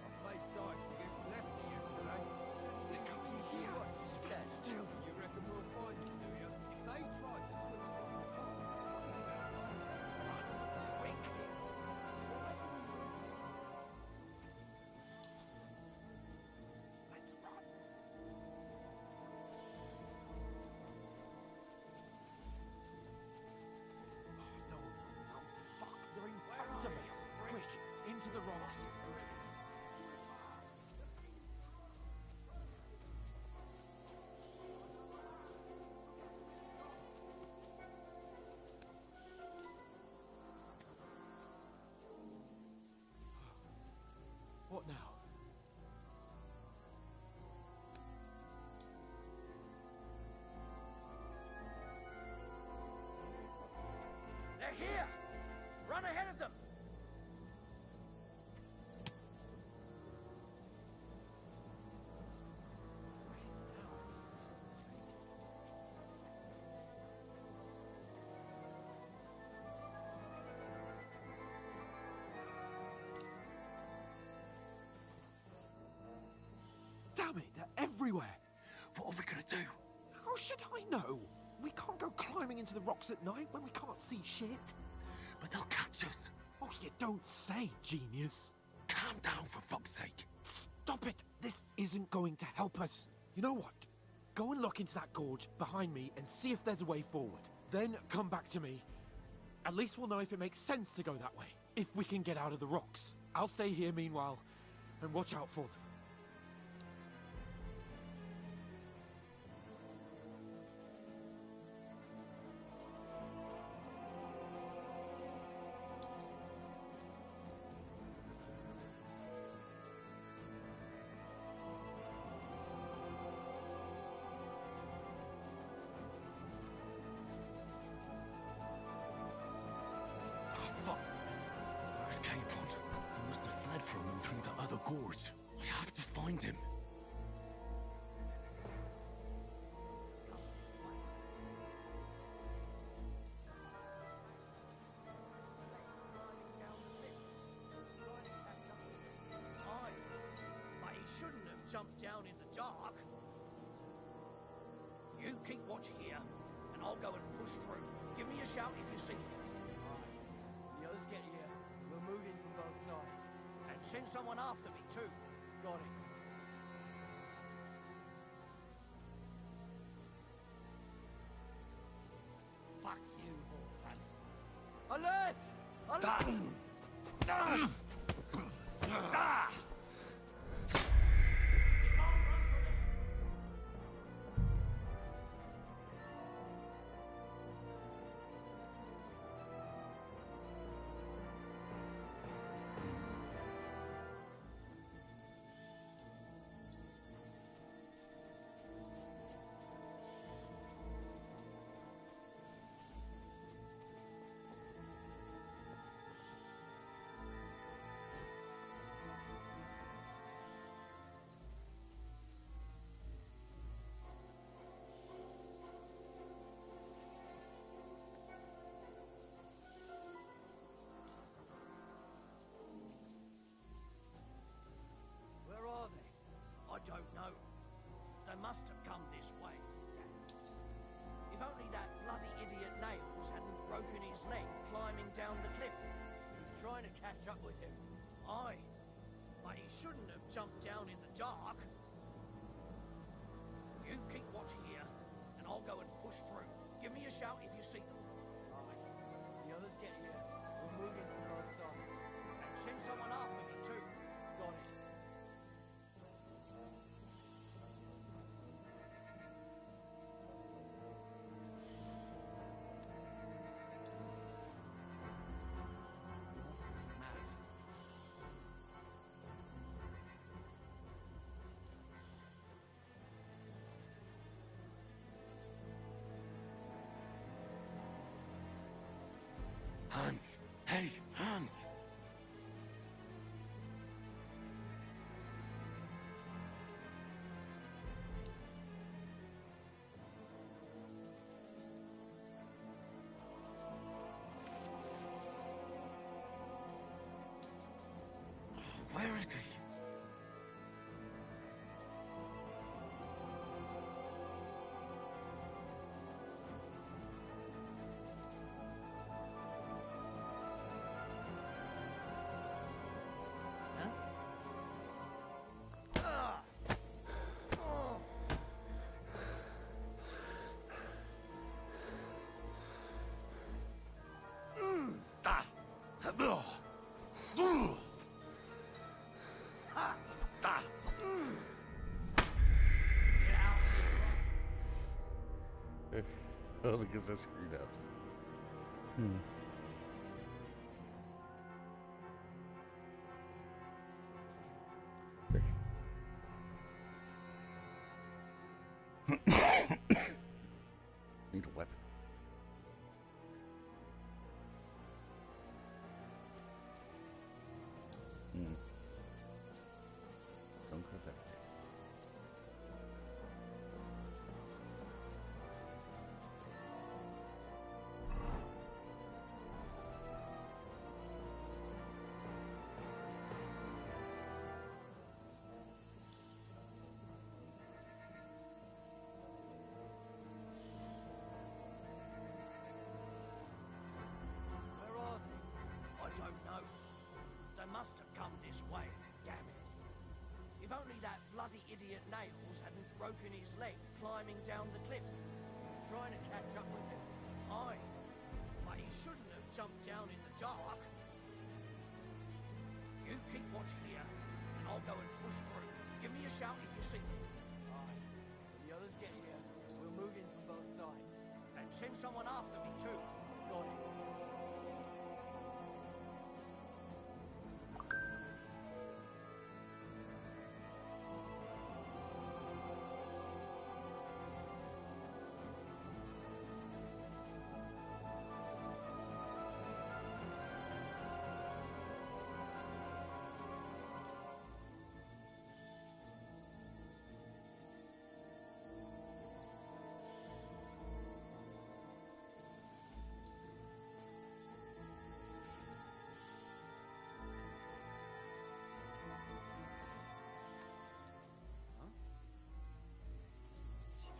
I played dice against Lefty yesterday. They're coming here. Stand still. You reckon we'll find them, do you? If they try to swim across the pond, Quick. Let's run. Oh, no. Fuck. They're in front of us. Quick. Into the rocks. What now? They're here! Run ahead of them! Damn it, they're everywhere. what are we gonna do? How should I know? We can't go climbing into the rocks at night when we can't see shit. But they'll catch us. Oh, you don't say, genius. Calm down, for fuck's sake. Stop it! This isn't going to help us. You know what? Go and look into that gorge behind me and see if there's a way forward. Then come back to me. At least we'll know if it makes sense to go that way. If we can get out of the rocks. I'll stay here meanwhile and watch out for them. Fuck. Where's Capon? He must have fled from them through the other gorge. I have to find him. Aye, but he shouldn't have jumped down in the dark. You keep watch here, and I'll go and push through. Give me a shout if you see him. The others get here. We're moving from both sides. And send someone after me, too. Got it. Fuck you, Wolf. Alert! Alert! must have come this way. If only that bloody idiot Nails hadn't broken his leg climbing down the cliff. He was trying to catch up with him. Aye, but he shouldn't have jumped down in the dark. You keep watch here, and I'll go and push through. Give me a shout if you see them. Right. The others get here. We're moving from both sides. And send someone after me too. Got it. Hans! Hey, Hans! Where is he? Oh, because I screwed up. Need a weapon. Don't cut that. Where are they? I don't know. They must have come this way. Damn it. If only that bloody idiot Nails hadn't broken his leg climbing down the cliff. He was trying to catch up with him. Aye, but he shouldn't have jumped down in the dark. You keep watch here, and I'll go and push through. Give me a shout if you see them. Right. When the others get here, we're moving from both sides. And send someone after me too. Got it.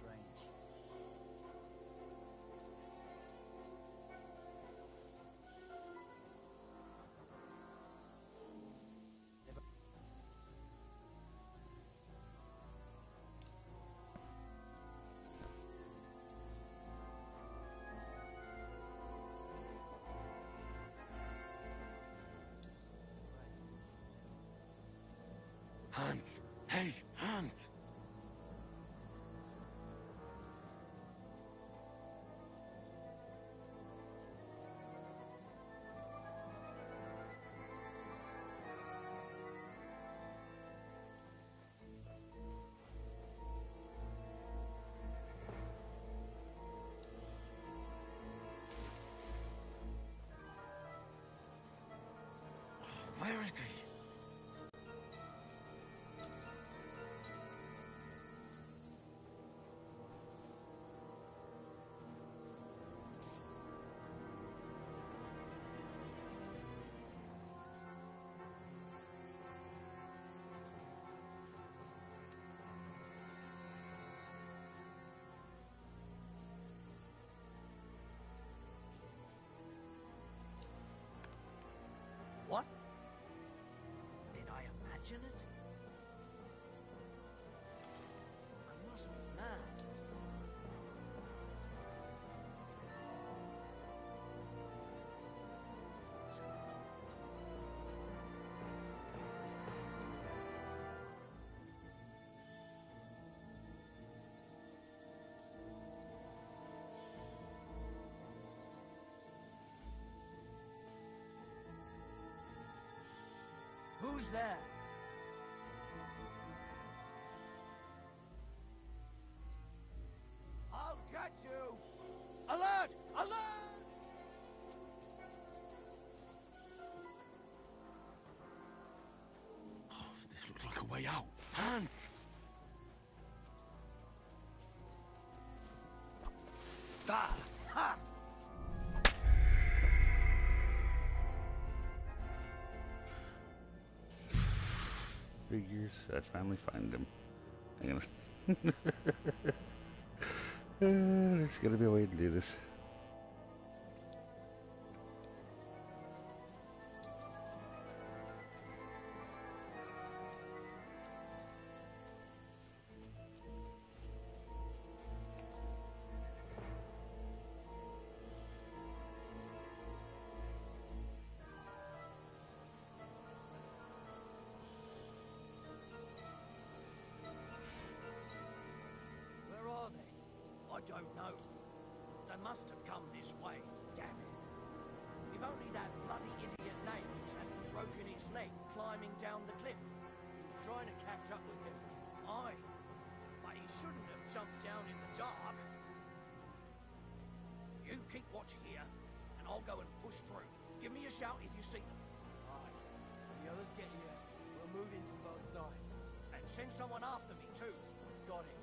Strange. Hans! Hey, Hans! Where is he? Who's there? I'll catch you! Alert! Alert! This looks like a way out. Hans! Ah! Ha! Figures, I finally find him. I'm gonna. There's gotta be a way to do this. Where are they? I don't know. They must have come this way. Damn it. If only that bloody idiot Names hadn't broken his leg climbing down the cliff. He was trying to catch up with him. Aye. But he shouldn't have jumped down in the dark. You keep watch here, and I'll go and push through. Give me a shout if you see them. Aye. When the others get here, we're moving from both sides. And send someone after me, too. Got it.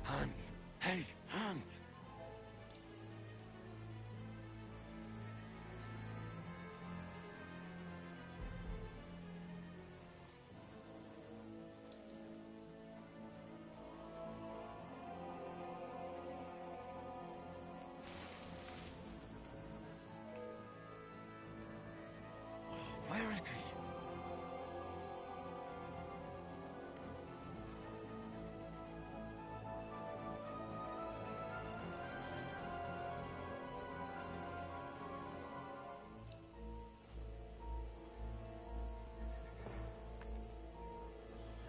Hans! Hey, Hans! Where is he?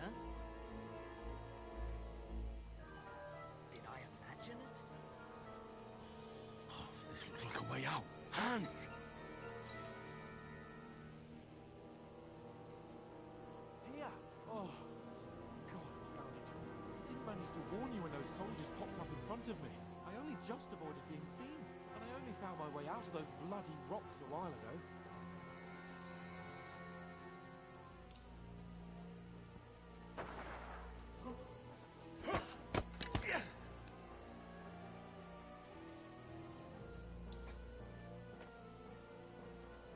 Huh? Did I imagine it? This looks like a way out. Hans! Here! Oh, God damn it. I didn't manage to warn you when those soldiers popped up in front of me. I only just avoided being seen, and I only found my way out of those bloody rocks a while ago.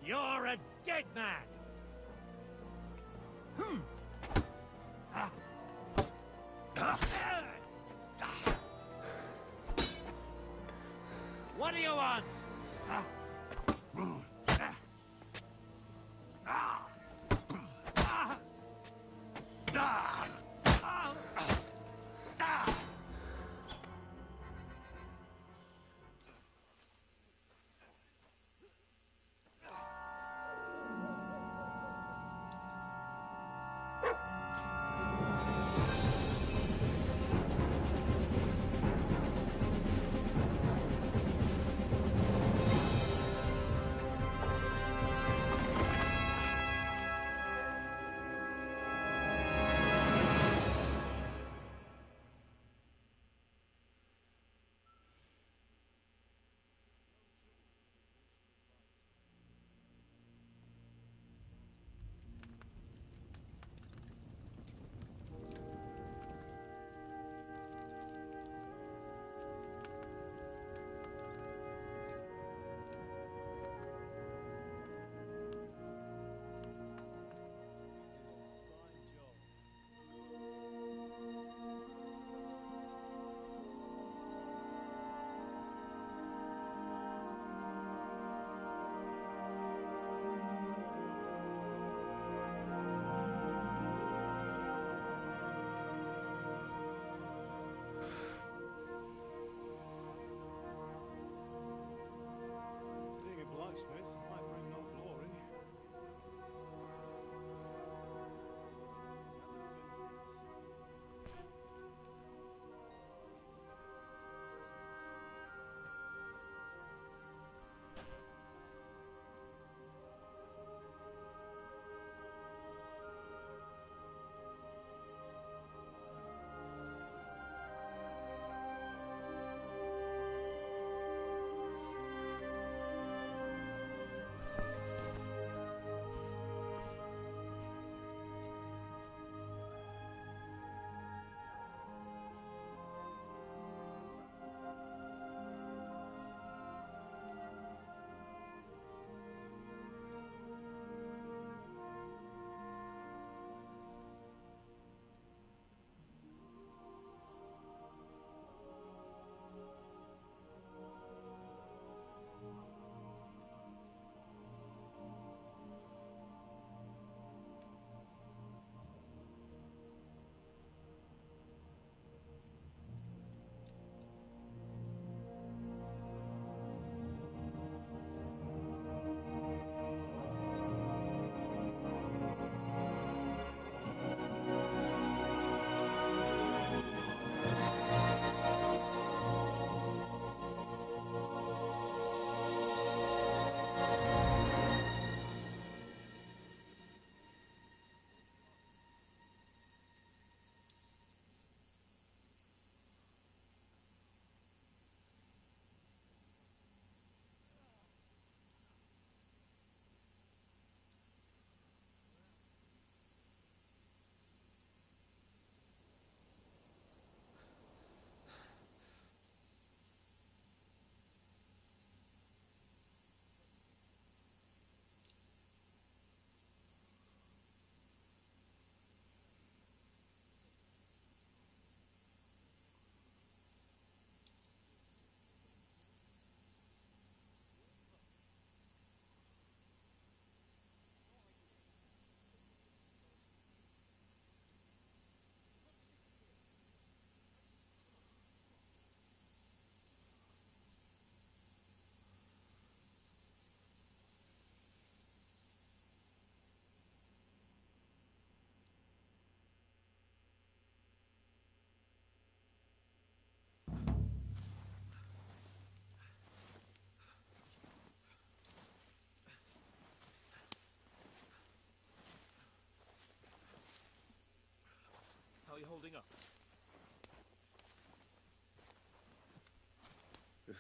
You're a dead man! What do you want?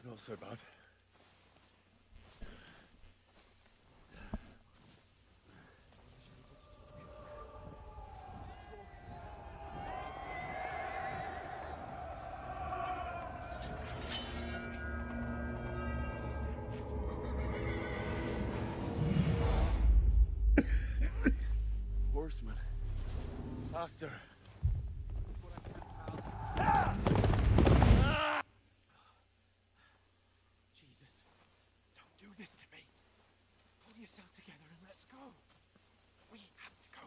It's not so bad. Horseman. Faster. Jesus, don't do this to me. Pull yourself together and let's go. We have to go.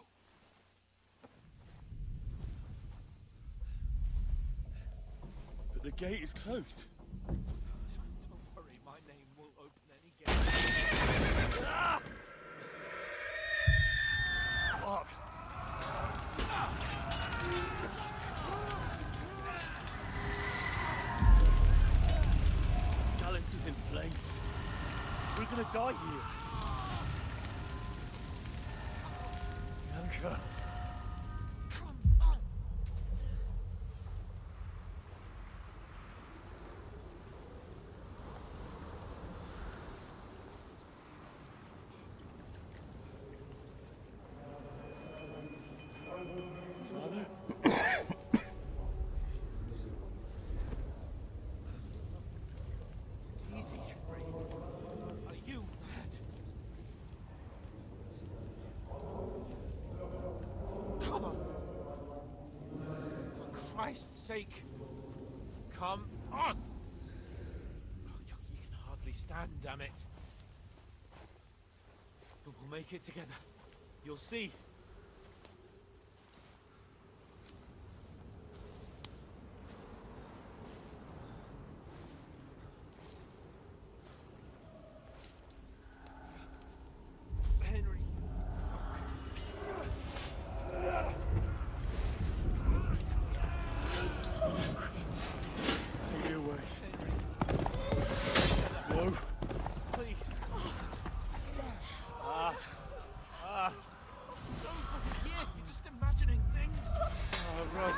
But the gate is closed. Don't worry, my name will open any gate. Fuck. Scalus is in flames. We're gonna die here. Bianca. Come on. Father? Easy, Henry. Are you mad? Come on. For Christ's sake. Come on. Oh, you can hardly stand, damn it. But we'll make it together. You'll see. Henry. Take me away. Henry. No. Please. Don't fucking hear. You're just imagining things. Oh, run.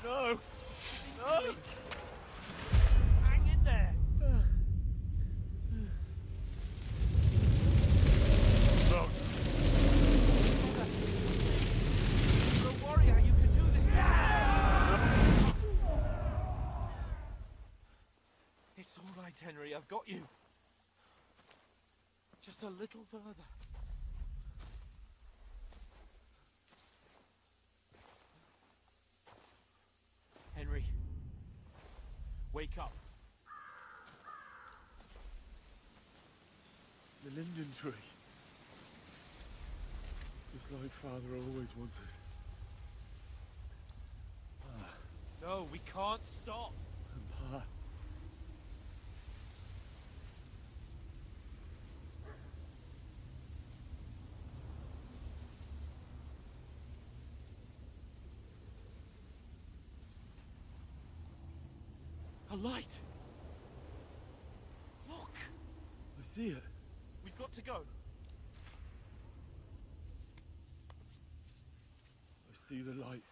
No. No. Hang in there. No. You're a warrior. You can do this. It's all right, Henry. I've got you. Just a little further. Henry, wake up. The linden tree. Just like Father always wanted. No, we can't stop. And Pa. A light. Look, I see it. we've got to go. I see the light.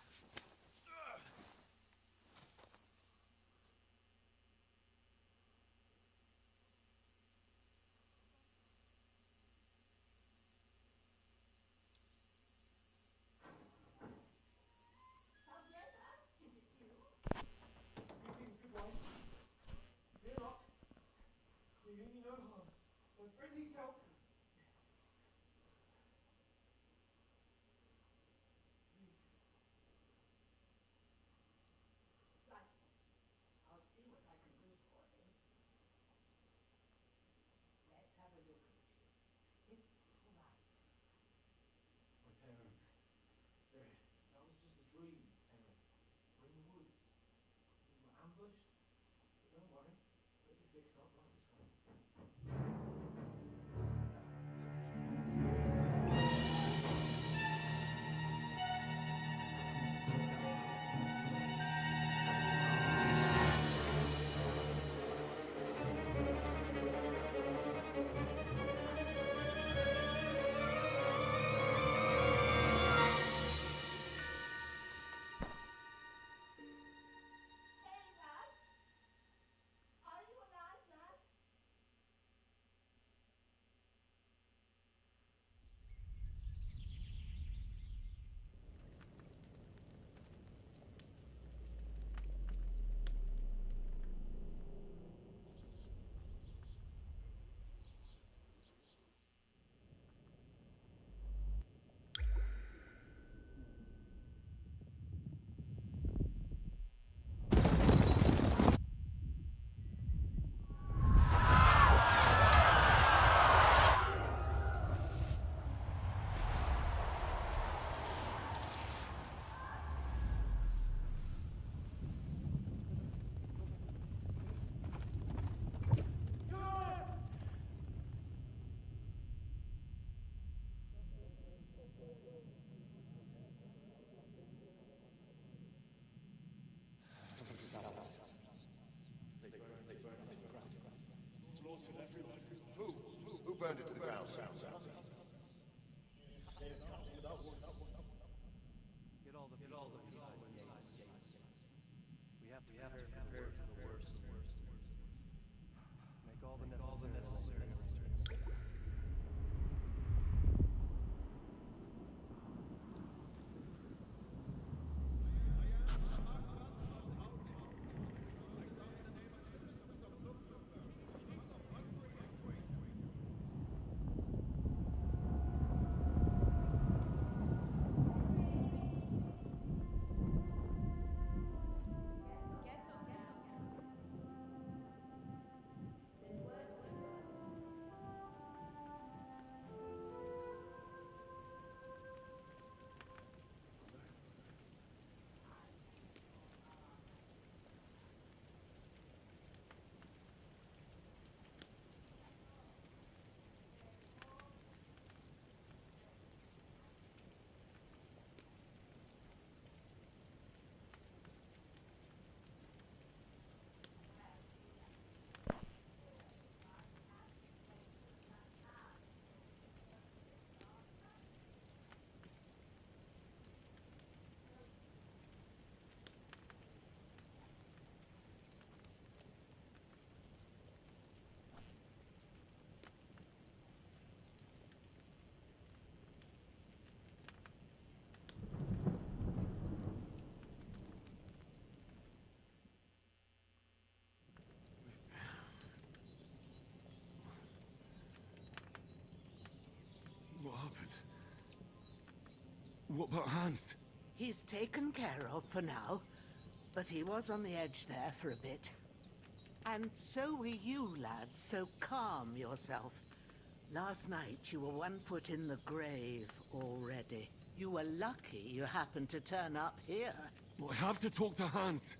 That was just a dream, Henry. We're in the woods. We were ambushed. But don't worry. We'll get you fixed up. Right, it's fine. burned it to the ground, sir. We have to prepare for the worst. Make all the necessary. What happened? What about Hans? He's taken care of for now, but he was on the edge there for a bit. And so were you, lads, so calm yourself. Last night you were 1 foot in the grave already. You were lucky you happened to turn up here. Well, I have to talk to Hans.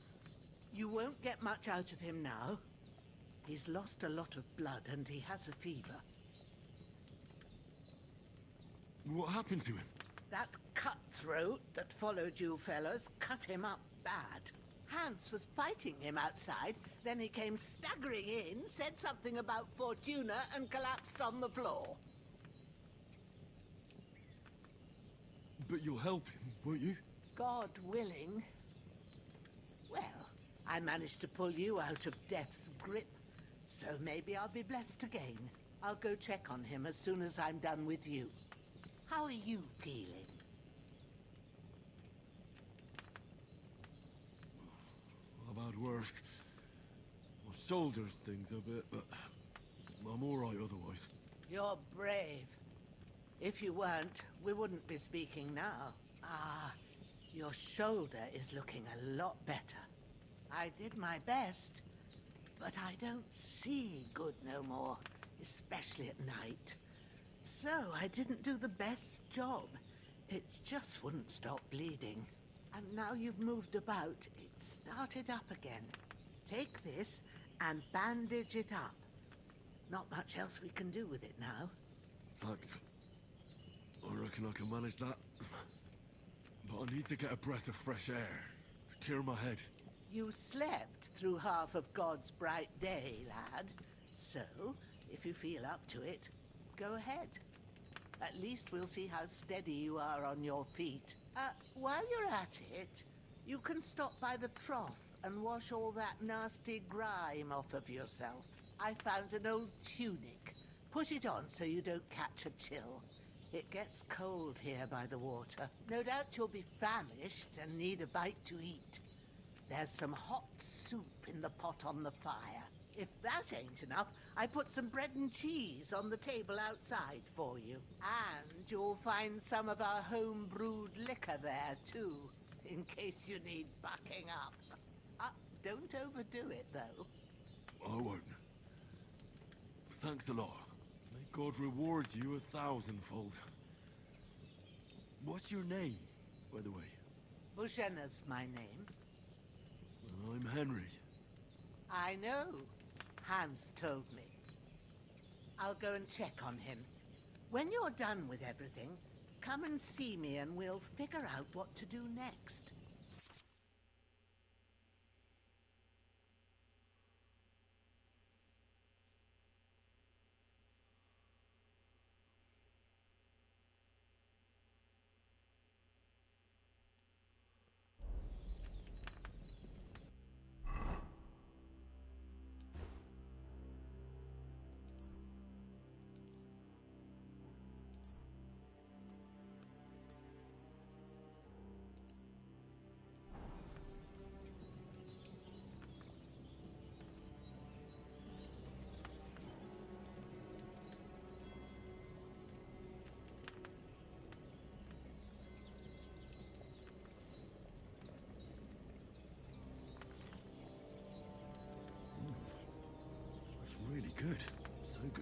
You won't get much out of him now. He's lost a lot of blood and he has a fever. What happened to him? That cutthroat that followed you fellas cut him up bad. Hans was fighting him outside, then he came staggering in, said something about Fortuna, and collapsed on the floor. But you'll help him, won't you? God willing. Well, I managed to pull you out of death's grip, so maybe I'll be blessed again. I'll go check on him as soon as I'm done with you. How are you feeling? About worse. My shoulders stings a bit, but I'm all right otherwise. You're brave. If you weren't, we wouldn't be speaking now. Ah, your shoulder is looking a lot better. I did my best, but I don't see good no more, especially at night. So I didn't do the best job. It just wouldn't stop bleeding. And now you've moved about, it started up again. Take this and bandage it up. Not much else we can do with it now. Thanks. I reckon I can manage that. But I need to get a breath of fresh air to clear my head. You slept through half of God's bright day, lad. So, if you feel up to it, go ahead. At least we'll see how steady you are on your feet. While you're at it, you can stop by the trough and wash all that nasty grime off of yourself. I found an old tunic. Put it on so you don't catch a chill. It gets cold here by the water. No doubt you'll be famished and need a bite to eat. There's some hot soup in the pot on the fire. If that ain't enough, I put some bread and cheese on the table outside for you. And you'll find some of our home-brewed liquor there, too, in case you need bucking up. Don't overdo it, though. I won't. Thanks a lot. May God reward you 1,000-fold. What's your name, by the way? Bushenna's my name. I'm Henry. I know. Hans told me. I'll go and check on him. When you're done with everything, come and see me and we'll figure out what to do next.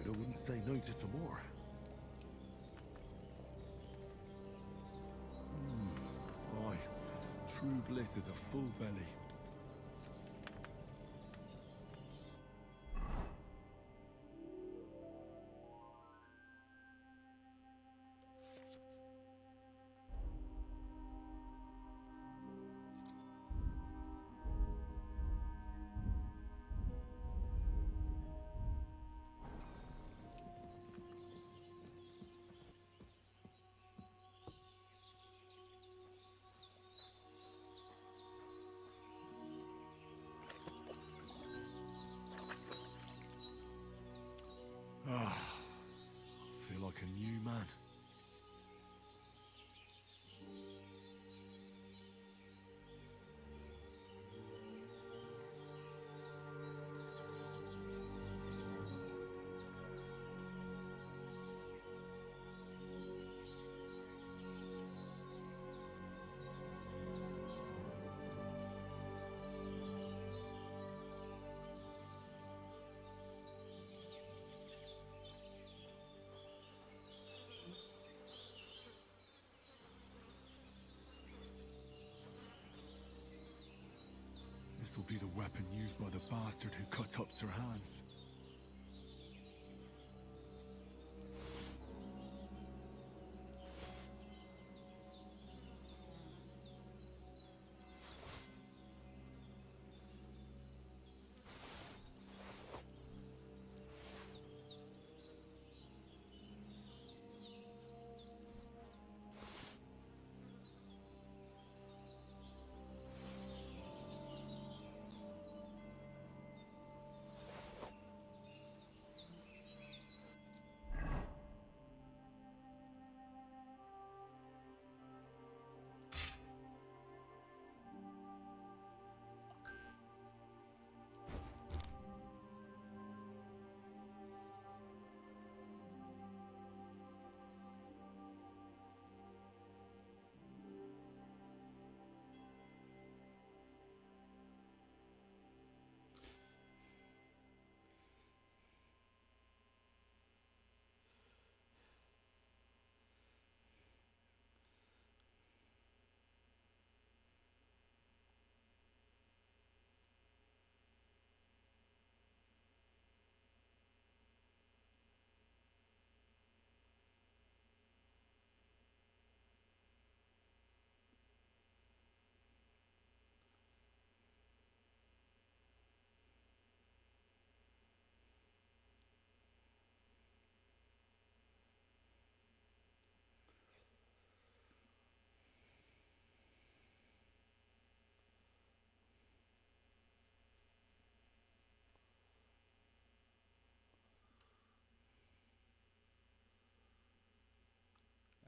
I wouldn't say no to some more. Aye, true bliss is a full belly. Ah, I feel like a new man. This will be the weapon used by the bastard who cut up Sir Hans.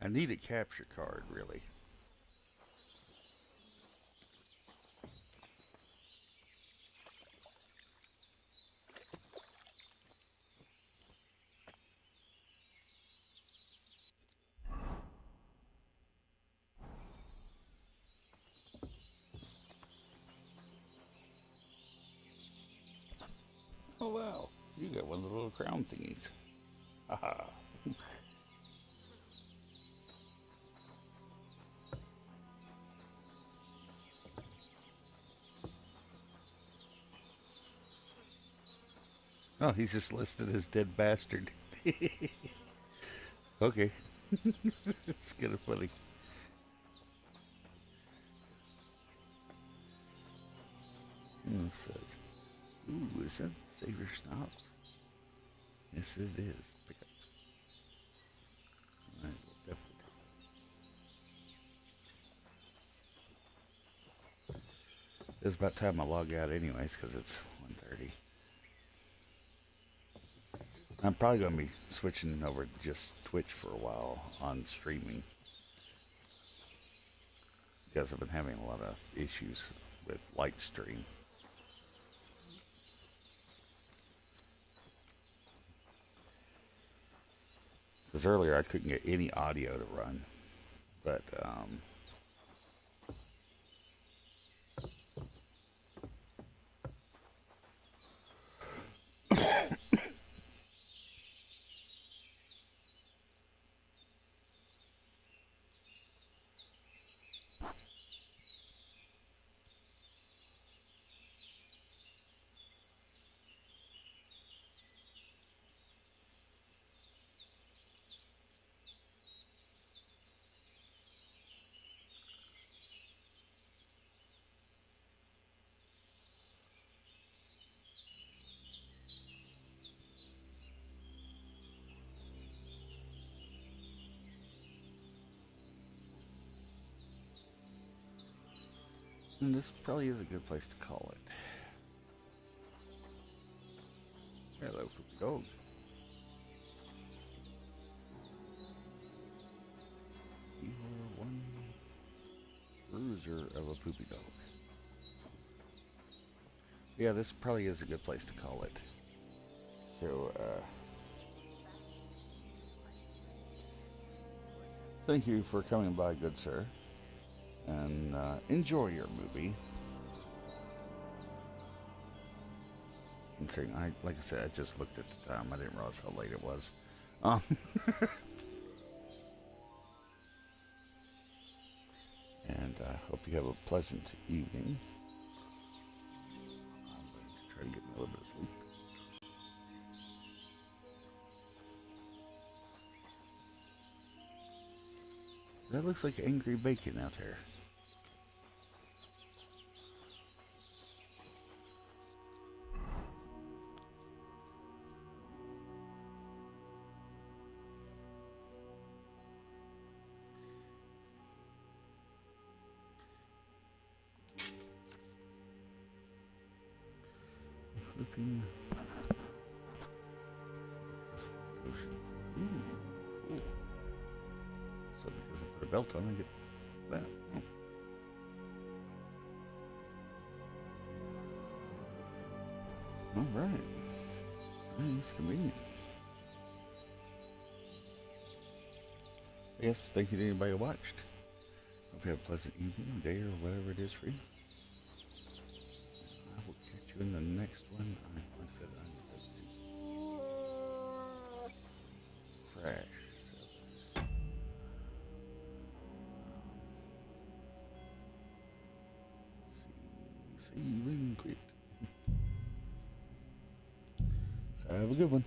I need a capture card, really. Oh wow, you got one of the little crown thingies. Haha. Oh, he's just listed as dead bastard. Okay. It's kind of funny. Ooh, is that Savior Stops? Yes, it is. Pick up. Alright, we'll definitely. It's about time I log out anyways, because it's 1:30. I'm probably going to be switching over to just Twitch for a while on streaming, because I've been having a lot of issues with Lightstream. Because earlier I couldn't get any audio to run, but And this probably is a good place to call it. Hello, poopy dog. You are one bruiser of a poopy dog. Yeah, this probably is a good place to call it. So, thank you for coming by, good sir. And enjoy your movie. Considering like I said, I just looked at the time. I didn't realize how late it was. And I hope you have a pleasant evening. I'm going to try to get me a little bit of sleep. That looks like angry bacon out there. Flipping. Ooh, cool. So because I put a belt on, I get that. Oh. All right. Nice, convenient. Yes, thank you to anybody who watched. Hope you have a pleasant evening, day, or whatever it is for you. I will catch you in the next one. Like I said, I'm going to crash. See you in quick. So have a good one.